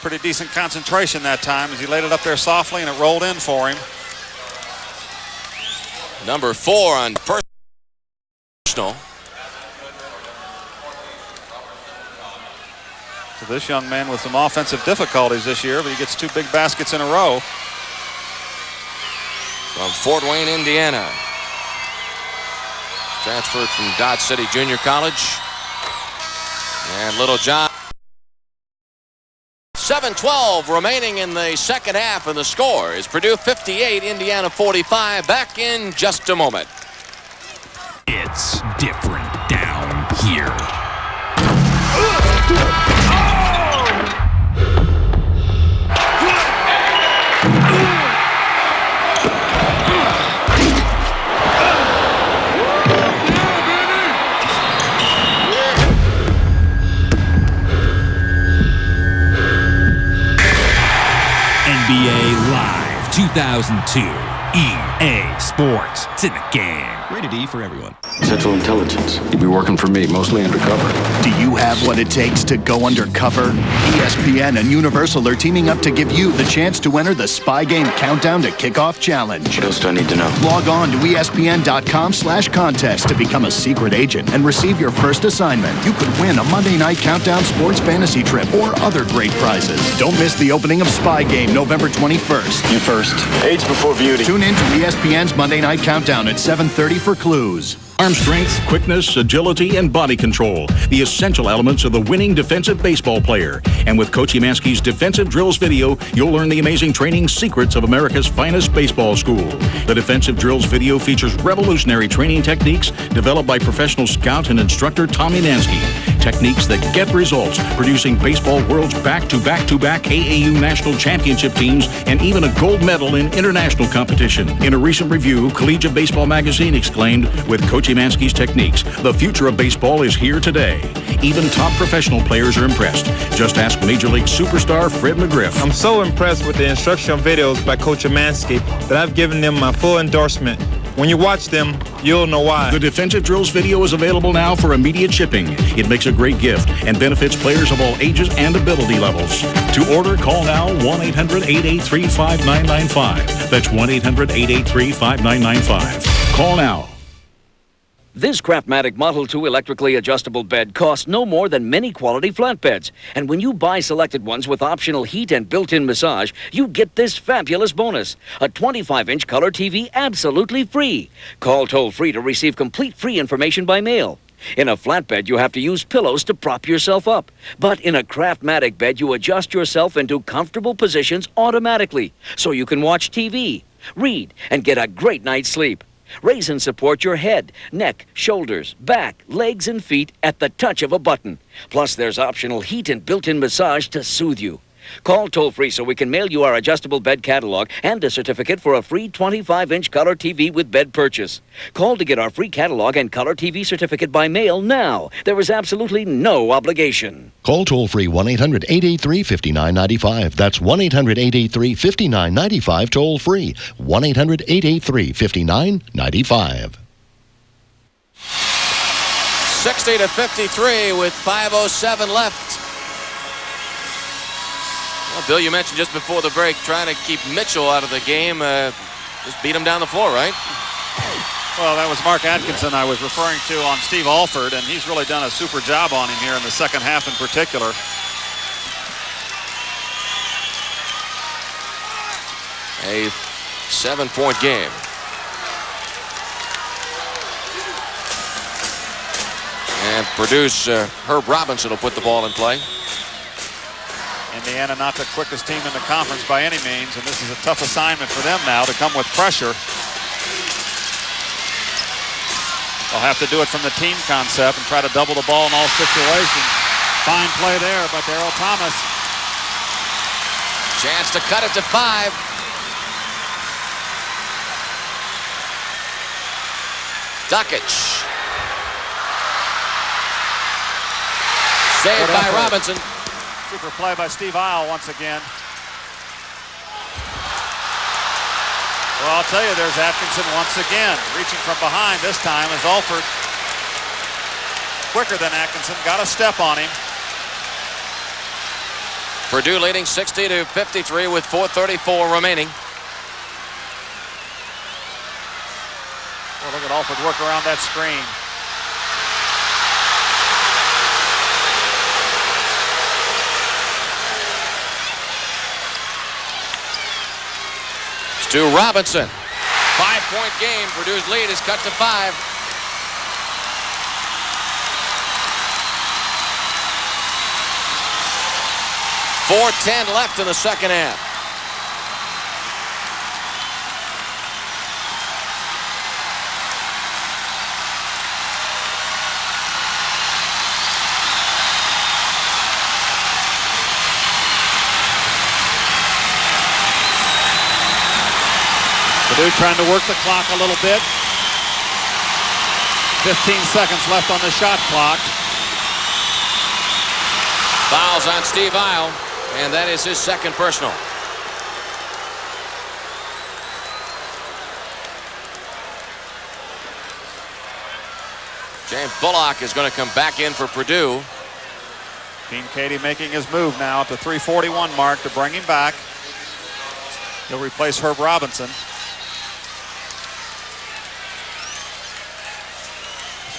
Pretty decent concentration that time as he laid it up there softly and it rolled in for him. Number 4 on personal. So this young man with some offensive difficulties this year, but he gets 2 big baskets in a row. From Fort Wayne, Indiana. Transferred from Dodge City Junior College. And Littlejohn. 7:12 remaining in the second half, and the score is Purdue 58, Indiana 45. Back in just a moment. It's different down here. NBA Live 2002. EA Sports. It's in the game. Rated E for everyone. Central Intelligence. You'd be working for me, mostly undercover. Do you have what it takes to go undercover? ESPN and Universal are teaming up to give you the chance to enter the Spy Game Countdown to Kickoff Challenge. What else do I need to know? Log on to ESPN.com/contest to become a secret agent and receive your first assignment. You could win a Monday Night Countdown sports fantasy trip or other great prizes. Don't miss the opening of Spy Game November 21st. You first. Age before beauty. Tune in to ESPN's Monday Night Countdown at 7:30 for clues. Arm strength, quickness, agility, and body control. The essential elements of the winning defensive baseball player. And with Coach Emanski's Defensive Drills video, you'll learn the amazing training secrets of America's finest baseball school. The Defensive Drills video features revolutionary training techniques developed by professional scout and instructor Tom Emanski. Techniques that get results, producing baseball world's back-to-back-to-back AAU national championship teams and even a gold medal in international competition. In a recent review, Collegiate Baseball Magazine exclaimed, with Coach Emanski's techniques, the future of baseball is here today. Even top professional players are impressed. Just ask Major League superstar Fred McGriff. I'm so impressed with the instructional videos by Coach Emanski that I've given them my full endorsement. When you watch them, you'll know why. The Defensive Drills video is available now for immediate shipping. It makes a great gift and benefits players of all ages and ability levels. To order, call now 1-800-883-5995. That's 1-800-883-5995. Call now. This Craftmatic Model 2 electrically adjustable bed costs no more than many quality flatbeds. And when you buy selected ones with optional heat and built-in massage, you get this fabulous bonus. A 25-inch color TV absolutely free. Call toll-free to receive complete free information by mail. In a flatbed, you have to use pillows to prop yourself up. But in a Craftmatic bed, you adjust yourself into comfortable positions automatically, so you can watch TV, read, and get a great night's sleep. Raise and support your head, neck, shoulders, back, legs, and feet at the touch of a button. Plus, there's optional heat and built-in massage to soothe you. Call toll-free so we can mail you our adjustable bed catalog and a certificate for a free 25-inch color TV with bed purchase. Call to get our free catalog and color TV certificate by mail now. There is absolutely no obligation. Call toll-free 1-800-883-5995. That's 1-800-883-5995 toll-free. 1-800-883-5995. 60-53 with 5:07 left. Well, Bill, you mentioned just before the break trying to keep Mitchell out of the game. Just beat him down the floor, right? Well, that was Mark Atkinson I was referring to on Steve Alford, and he's really done a super job on him here in the second half in particular. A 7-point game. And Purdue's Herb Robinson will put the ball in play. Indiana not the quickest team in the conference by any means, and this is a tough assignment for them now to come with pressure. They'll have to do it from the team concept and try to double the ball in all situations. Fine play there by Darrell Thomas. Chance to cut it to 5. Dukic. Saved by Robinson. Super play by Steve Isle once again. Well, I'll tell you, there's Atkinson once again. Reaching from behind this time as Alford, quicker than Atkinson, got a step on him. Purdue leading 60-53 with 4:34 remaining. Well, look at Alford work around that screen. To Robinson. 5-point game. Purdue's lead is cut to 5. .410 left in the second half. Purdue trying to work the clock a little bit. 15 seconds left on the shot clock. Fouls on Steve Isle, and that is his second personal. James Bullock is going to come back in for Purdue. Dean Cady making his move now at the 3:41 mark to bring him back. He'll replace Herb Robinson.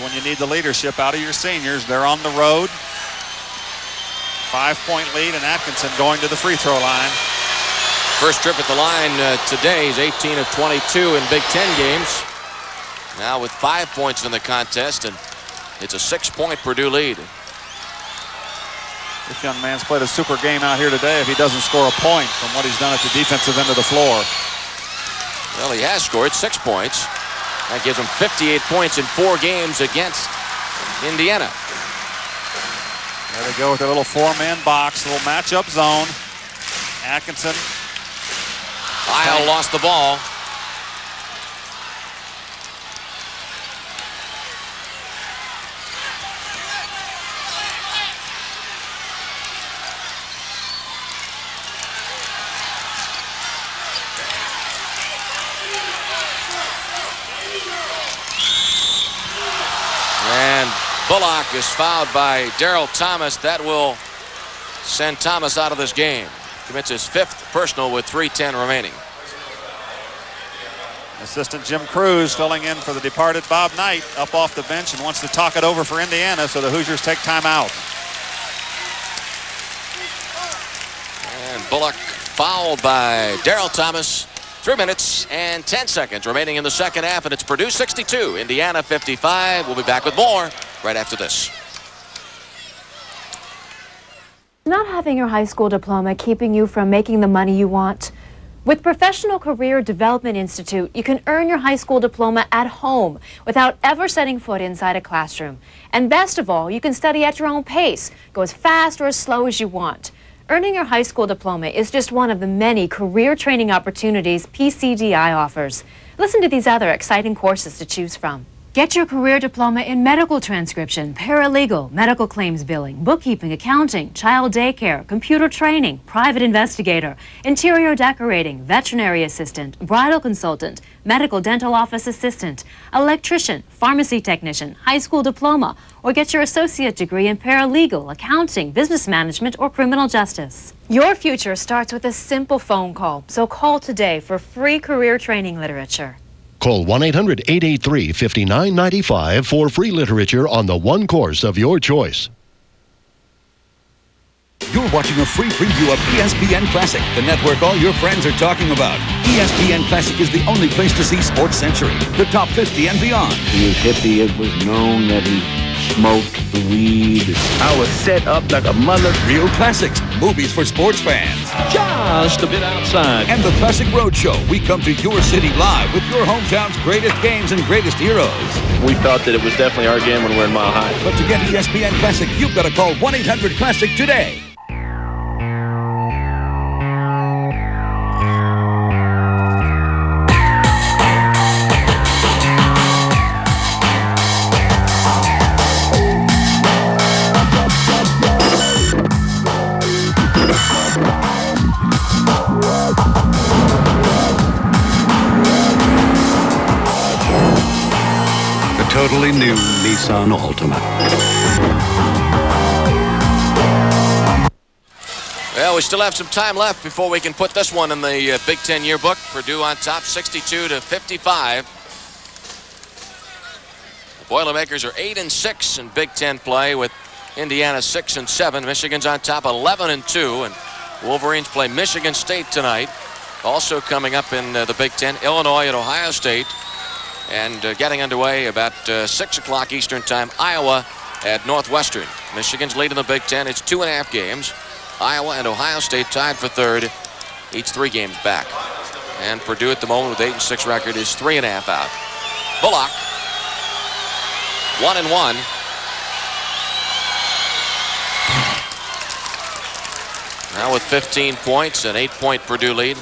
When you need the leadership out of your seniors, they're on the road. 5-point lead, and Atkinson going to the free throw line. First trip at the line today. He's 18 of 22 in Big Ten games. Now with 5 points in the contest, and it's a 6-point Purdue lead. This young man's played a super game out here today if he doesn't score a point from what he's done at the defensive end of the floor. Well, he has scored 6 points. That gives him 58 points in 4 games against Indiana. There they go with their little 4-man box, little matchup zone. Atkinson. Isle lost the ball. And Bullock is fouled by Darrell Thomas. That will send Thomas out of this game. Commits his 5th personal with 3:10 remaining. Assistant Jim Cruz filling in for the departed Bob Knight up off the bench and wants to talk it over for Indiana, so the Hoosiers take time out. And Bullock fouled by Darrell Thomas. 3 minutes and 10 seconds remaining in the second half, and it's Purdue 62, Indiana 55. We'll be back with more right after this. Not having your high school diploma keeping you from making the money you want? With Professional Career Development Institute, you can earn your high school diploma at home without ever setting foot inside a classroom. And best of all, you can study at your own pace, go as fast or as slow as you want. Earning your high school diploma is just one of the many career training opportunities PCDI offers. Listen to these other exciting courses to choose from. Get your career diploma in medical transcription, paralegal, medical claims billing, bookkeeping, accounting, child daycare, computer training, private investigator, interior decorating, veterinary assistant, bridal consultant, medical dental office assistant, electrician, pharmacy technician, high school diploma, or get your associate degree in paralegal, accounting, business management, or criminal justice. Your future starts with a simple phone call, so call today for free career training literature. Call 1-800-883-5995 for free literature on the one course of your choice. You're watching a free preview of ESPN Classic, the network all your friends are talking about. ESPN Classic is the only place to see Sports Century, the top 50 and beyond. He was hippie. It was known that he smoke the weed. I was set up like a mother. Real classics, movies for sports fans. Just a bit outside. And the Classic Roadshow. We come to your city live with your hometown's greatest games and greatest heroes. We felt that it was definitely our game when we were in Mile High. But to get ESPN Classic, you've got to call 1-800-CLASSIC today. Totally new Nissan Altima. Well, we still have some time left before we can put this one in the Big Ten yearbook. Purdue on top, 62-55. The Boilermakers are 8-6 in Big Ten play, with Indiana 6-7. Michigan's on top, 11-2, and Wolverines play Michigan State tonight. Also coming up in the Big Ten, Illinois at Ohio State. And getting underway about 6 o'clock Eastern time, Iowa at Northwestern. Michigan's lead in the Big Ten. It's 2.5 games. Iowa and Ohio State tied for third, each 3 games back. And Purdue at the moment with 8-6 record is 3.5 out. Bullock, 1-1. Now with 15 points, an 8-point Purdue lead.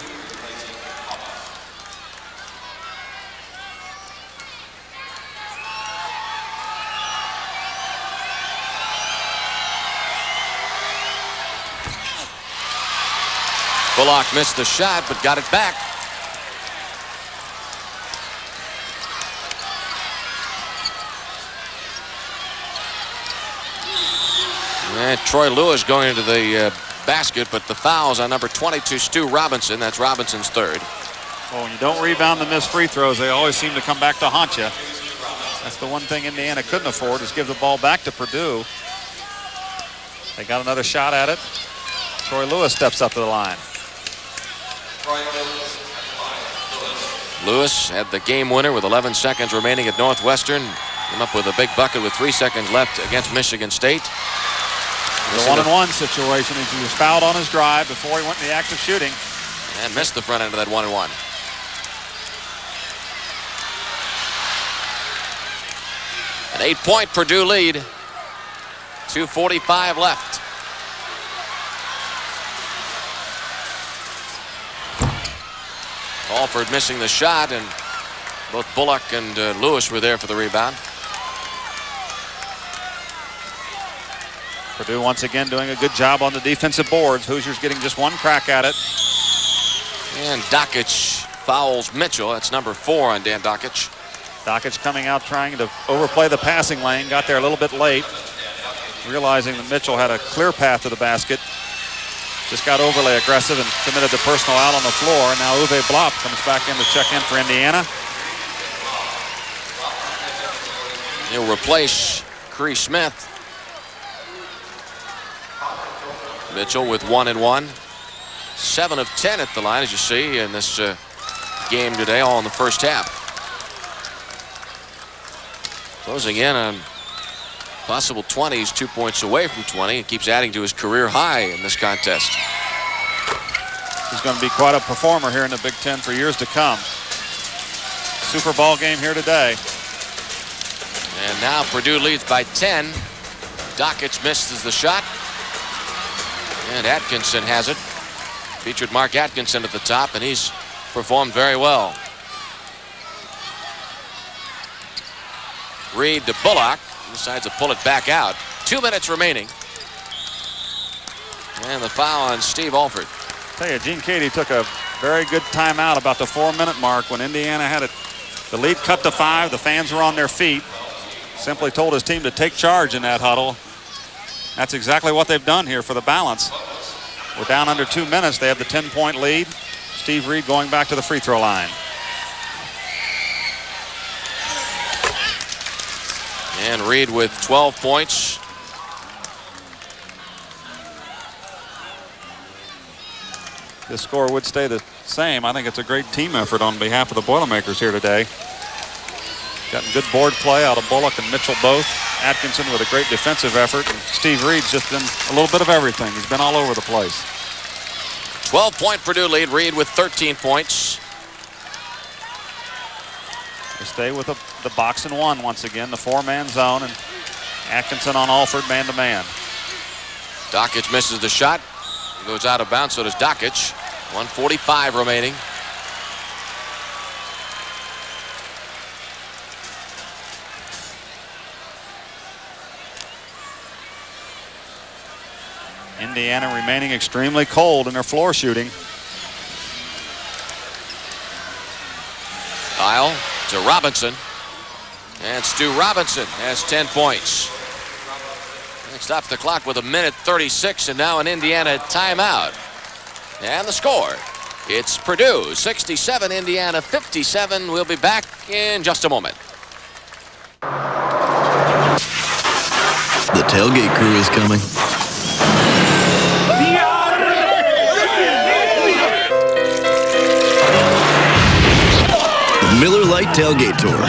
Bullock missed the shot, but got it back. And Troy Lewis going into the basket, but the foul's on number 22, Stu Robinson. That's Robinson's third. Well, when you don't rebound the missed free throws, they always seem to come back to haunt you. That's the one thing Indiana couldn't afford, is give the ball back to Purdue. They got another shot at it. Troy Lewis steps up to the line. Lewis had the game winner with 11 seconds remaining at Northwestern. Came up with a big bucket with 3 seconds left against Michigan State. The 1-on-1 situation is he was fouled on his drive before he went in the act of shooting. And missed the front end of that 1-on-1. An 8-point Purdue lead. 2:45 left. Alford missing the shot, and both Bullock and Lewis were there for the rebound. Purdue once again doing a good job on the defensive boards. Hoosiers getting just one crack at it. And Dockich fouls Mitchell. That's number 4 on Dan Dockich. Dockich coming out trying to overplay the passing lane. Got there a little bit late, realizing that Mitchell had a clear path to the basket. Just got overly aggressive and committed the personal out on the floor. Now Uwe Blop comes back in to check in for Indiana. He'll replace Cree Smith. Mitchell with 1-1. 7 of 10 at the line, as you see in this game today, all in the first half. Closing in on possible 20s, 2 points away from 20. He keeps adding to his career high in this contest. He's going to be quite a performer here in the Big Ten for years to come. Super Bowl game here today. And now Purdue leads by 10. Dockich misses the shot. And Atkinson has it. Featured Mark Atkinson at the top, and he's performed very well. Reed to Bullock. He decides to pull it back out. 2 minutes remaining. And the foul on Steve Alford. Tell you, Gene Cady took a very good timeout about the 4-minute mark when Indiana had it. The lead cut to 5. The fans were on their feet. Simply told his team to take charge in that huddle. That's exactly what they've done here for the balance. We're down under 2 minutes. They have the 10-point lead. Steve Reed going back to the free throw line. And Reed with 12 points. This score would stay the same. I think it's a great team effort on behalf of the Boilermakers here today. Gotten good board play out of Bullock and Mitchell both. Atkinson with a great defensive effort. And Steve Reed's just been a little bit of everything. He's been all over the place. 12-point Purdue lead. Reed with 13 points. They stay with the box and one once again, the four-man zone, and Atkinson on Alford man-to-man. Dockich misses the shot. He goes out of bounds, so does Dockich. 1:45 remaining. Indiana remaining extremely cold in their floor shooting. Kyle to Robinson. And Stu Robinson has 10 points. It stops the clock with 1:36, and now an Indiana timeout. And the score, it's Purdue 67, Indiana 57. We'll be back in just a moment. The tailgate crew is coming. The Miller Lite Tailgate Tour.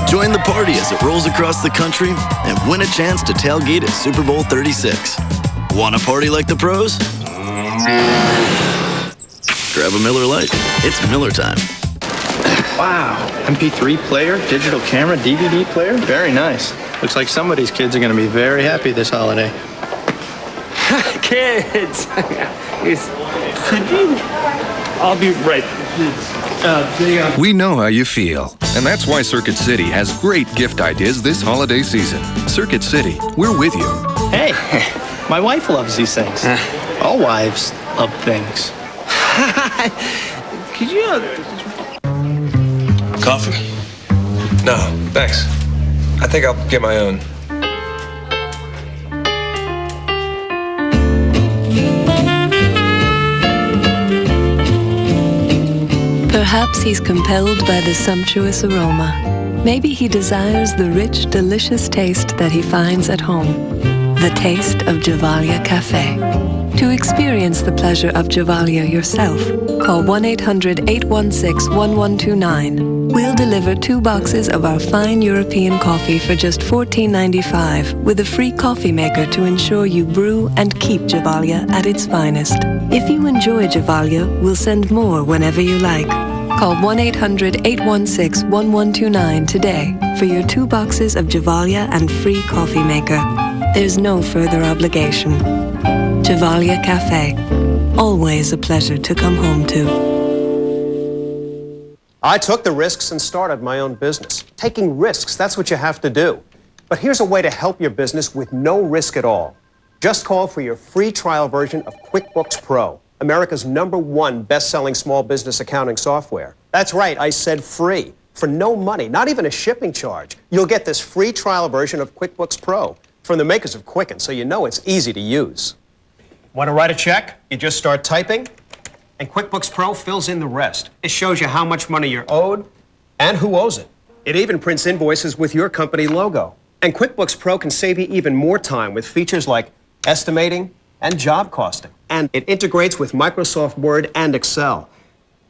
Join the party as it rolls across the country and win a chance to tailgate at Super Bowl 36. Want to party like the pros? Grab a Miller Lite. It's Miller time. Wow, MP3 player, digital camera, DVD player, very nice. Looks like somebody's kids are going to be very happy this holiday. Kids! I'll be right. We know how you feel, and that's why Circuit City has great gift ideas this holiday season. Circuit City, we're with you. Hey, my wife loves these things. All wives love things. Could you... Coffee? No, thanks. I think I'll get my own. Perhaps he's compelled by the sumptuous aroma. Maybe he desires the rich, delicious taste that he finds at home. The taste of Javalia Cafe. To experience the pleasure of Javalia yourself, call 1-800-816-1129. We'll deliver 2 boxes of our fine European coffee for just $14.95 with a free coffee maker to ensure you brew and keep Javalia at its finest. If you enjoy Javalia, we'll send more whenever you like. Call 1-800-816-1129 today for your 2 boxes of Javalia and free coffee maker. There's no further obligation. Javalia Cafe. Always a pleasure to come home to. I took the risks and started my own business. Taking risks, that's what you have to do. But here's a way to help your business with no risk at all. Just call for your free trial version of QuickBooks Pro, America's #1 best-selling small business accounting software. That's right, I said free. For no money, not even a shipping charge. You'll get this free trial version of QuickBooks Pro from the makers of Quicken, so you know it's easy to use. Want to write a check? You just start typing, and QuickBooks Pro fills in the rest. It shows you how much money you're owed and who owes it. It even prints invoices with your company logo. And QuickBooks Pro can save you even more time with features like estimating and job costing. And it integrates with Microsoft Word and Excel.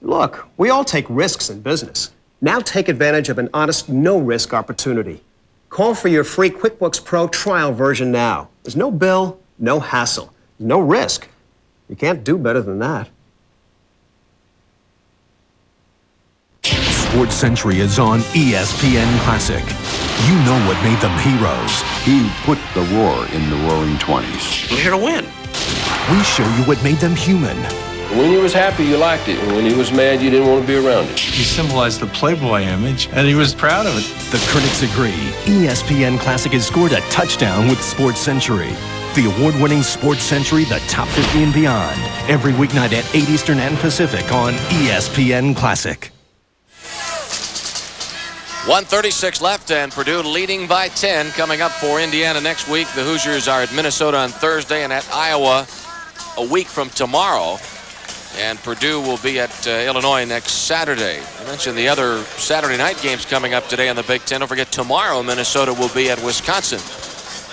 Look, we all take risks in business. Now take advantage of an honest, no-risk opportunity. Call for your free QuickBooks Pro trial version now. There's no bill, no hassle, no risk. You can't do better than that. Sports Century is on ESPN Classic. You know what made them heroes. He put the roar in the roaring 20s. We're here to win. We show you what made them human. When he was happy, you liked it. And when he was mad, you didn't want to be around it. He symbolized the Playboy image, and he was proud of it. The critics agree. ESPN Classic has scored a touchdown with Sports Century. The award-winning Sports Century, the top 50 and beyond. Every weeknight at 8 Eastern and Pacific on ESPN Classic. 1:36 left, and Purdue leading by 10. Coming up for Indiana next week. The Hoosiers are at Minnesota on Thursday and at Iowa a week from tomorrow. And Purdue will be at Illinois next Saturday. I mentioned the other Saturday night games coming up today in the Big Ten. Don't forget, tomorrow Minnesota will be at Wisconsin.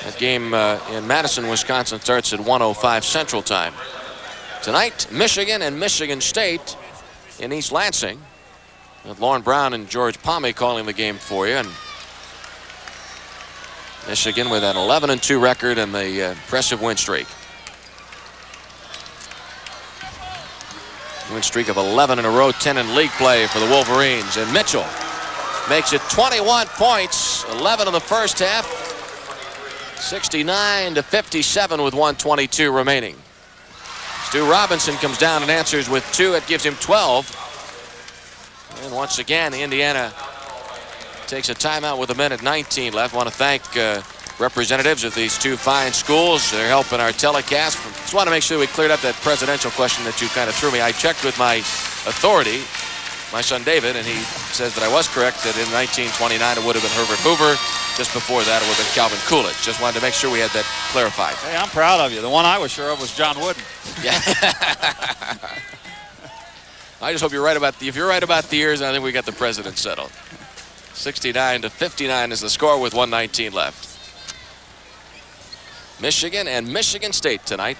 That game in Madison, Wisconsin starts at 1:05 Central Time. Tonight, Michigan and Michigan State in East Lansing. With Lauren Brown and George Pomey calling the game for you. And Michigan with an 11-2 record and the impressive win streak. Win streak of 11 in a row, 10 in league play for the Wolverines. And Mitchell makes it 21 points, 11 in the first half, 69-57 with 1:22 remaining. Stu Robinson comes down and answers with 2. It gives him 12. And once again, Indiana takes a timeout with 1:19 left. I want to thank representatives of these two fine schools. They're helping our telecast. Just want to make sure we cleared up that presidential question that you kind of threw me. I checked with my authority, my son David, and he says that I was correct, that in 1929 it would have been Herbert Hoover. Just before that, it would have been Calvin Coolidge. Just wanted to make sure we had that clarified. Hey, I'm proud of you. The one I was sure of was John Wooden. Yeah. I just hope you're right about if you're right about the years, I think we got the president settled. 69-59 is the score with 1:19 left. Michigan and Michigan State tonight.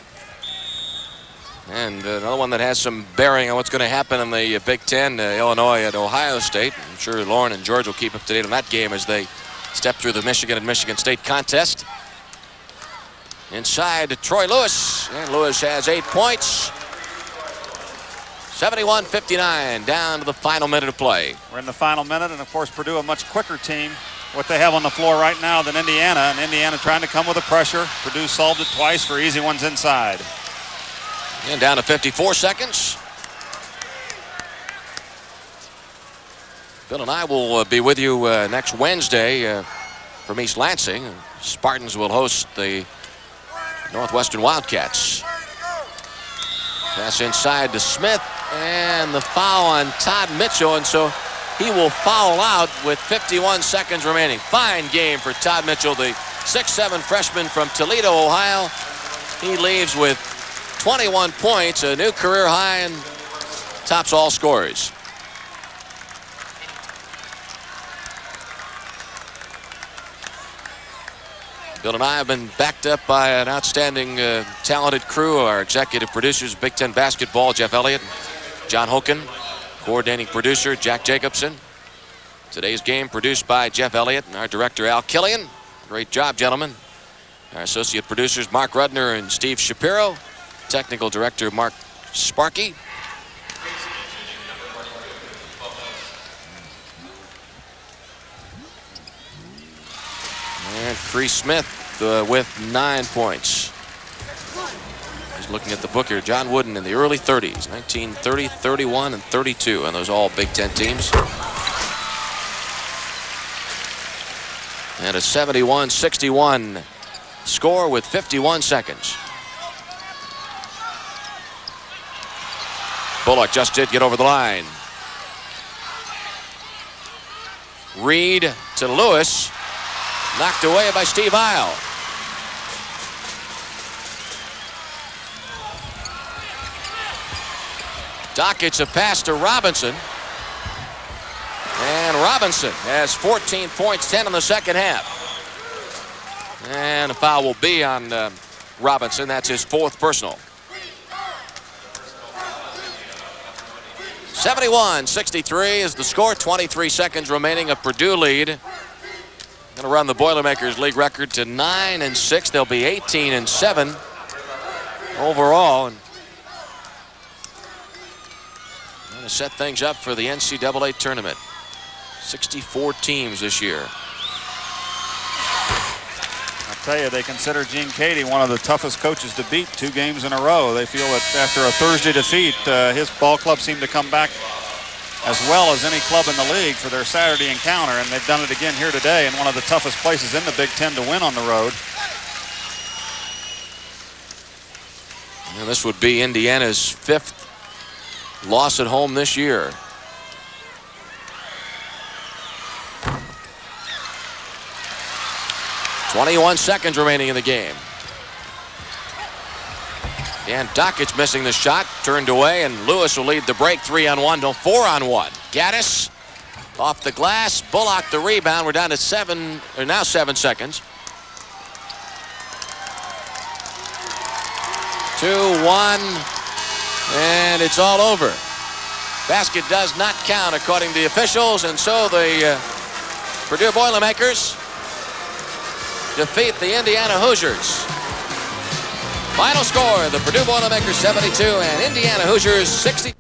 And another one that has some bearing on what's going to happen in the Big Ten, Illinois and Ohio State. I'm sure Lauren and George will keep up to date on that game as they step through the Michigan and Michigan State contest. Inside to Troy Lewis, and Lewis has 8 points. 71-59, down to the final minute of play. We're in the final minute, and of course Purdue a much quicker team, what they have on the floor right now, than Indiana. And Indiana trying to come with the pressure. Purdue solved it twice for easy ones inside. And down to 54 seconds. Bill and I will be with you next Wednesday from East Lansing. Spartans will host the Northwestern Wildcats. Pass inside to Smith, and the foul on Todd Mitchell, and so he will foul out with 51 seconds remaining. Fine game for Todd Mitchell, the 6'7" freshman from Toledo, Ohio. He leaves with 21 points, a new career high, and tops all scorers. Bill and I have been backed up by an outstanding, talented crew. Our executive producers, Big Ten basketball, Jeff Elliott, John Hoken, coordinating producer, Jack Jacobson. Today's game produced by Jeff Elliott and our director, Al Killian. Great job, gentlemen. Our associate producers, Mark Rudner and Steve Shapiro. Technical director, Mark Sparky. And Cree Smith with 9 points. Just looking at the book here, John Wooden in the early 30s, 1930, 31, and 32, and those all Big Ten teams. And a 71-61 score with 51 seconds. Bullock just did get over the line. Reed to Lewis. Knocked away by Steve Isle. Dockets a pass to Robinson. And Robinson has 14 points, 10 in the second half. And a foul will be on Robinson. That's his 4th personal. 71-63 is the score. 23 seconds remaining. A Purdue lead. Going to run the Boilermakers league record to 9-6. They'll be 18-7 overall. And going to set things up for the NCAA tournament. 64 teams this year. I'll tell you, they consider Gene Cady one of the toughest coaches to beat 2 games in a row. They feel that after a Thursday defeat, his ball club seemed to come back as well as any club in the league for their Saturday encounter, and they've done it again here today in one of the toughest places in the Big Ten to win on the road. And this would be Indiana's 5th loss at home this year. .21 seconds remaining in the game. And Dockets missing the shot, turned away, and Lewis will lead the break. 3-on-1, no, 4-on-1. Gaddis off the glass. Bullock the rebound. We're down to 7 seconds. 2-1, and it's all over. Basket does not count according to the officials, and so the Purdue Boilermakers defeat the Indiana Hoosiers. Final score, the Purdue Boilermakers 72 and Indiana Hoosiers 60.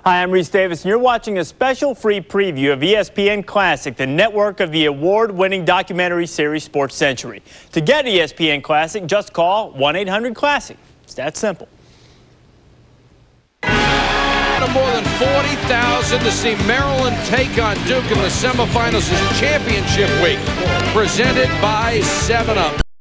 Hi, I'm Reese Davis, and you're watching a special free preview of ESPN Classic, the network of the award-winning documentary series Sports Century. To get ESPN Classic, just call 1-800-CLASSIC. It's that simple. More than 40,000 to see Maryland take on Duke in the semifinals as championship week, presented by 7-Up.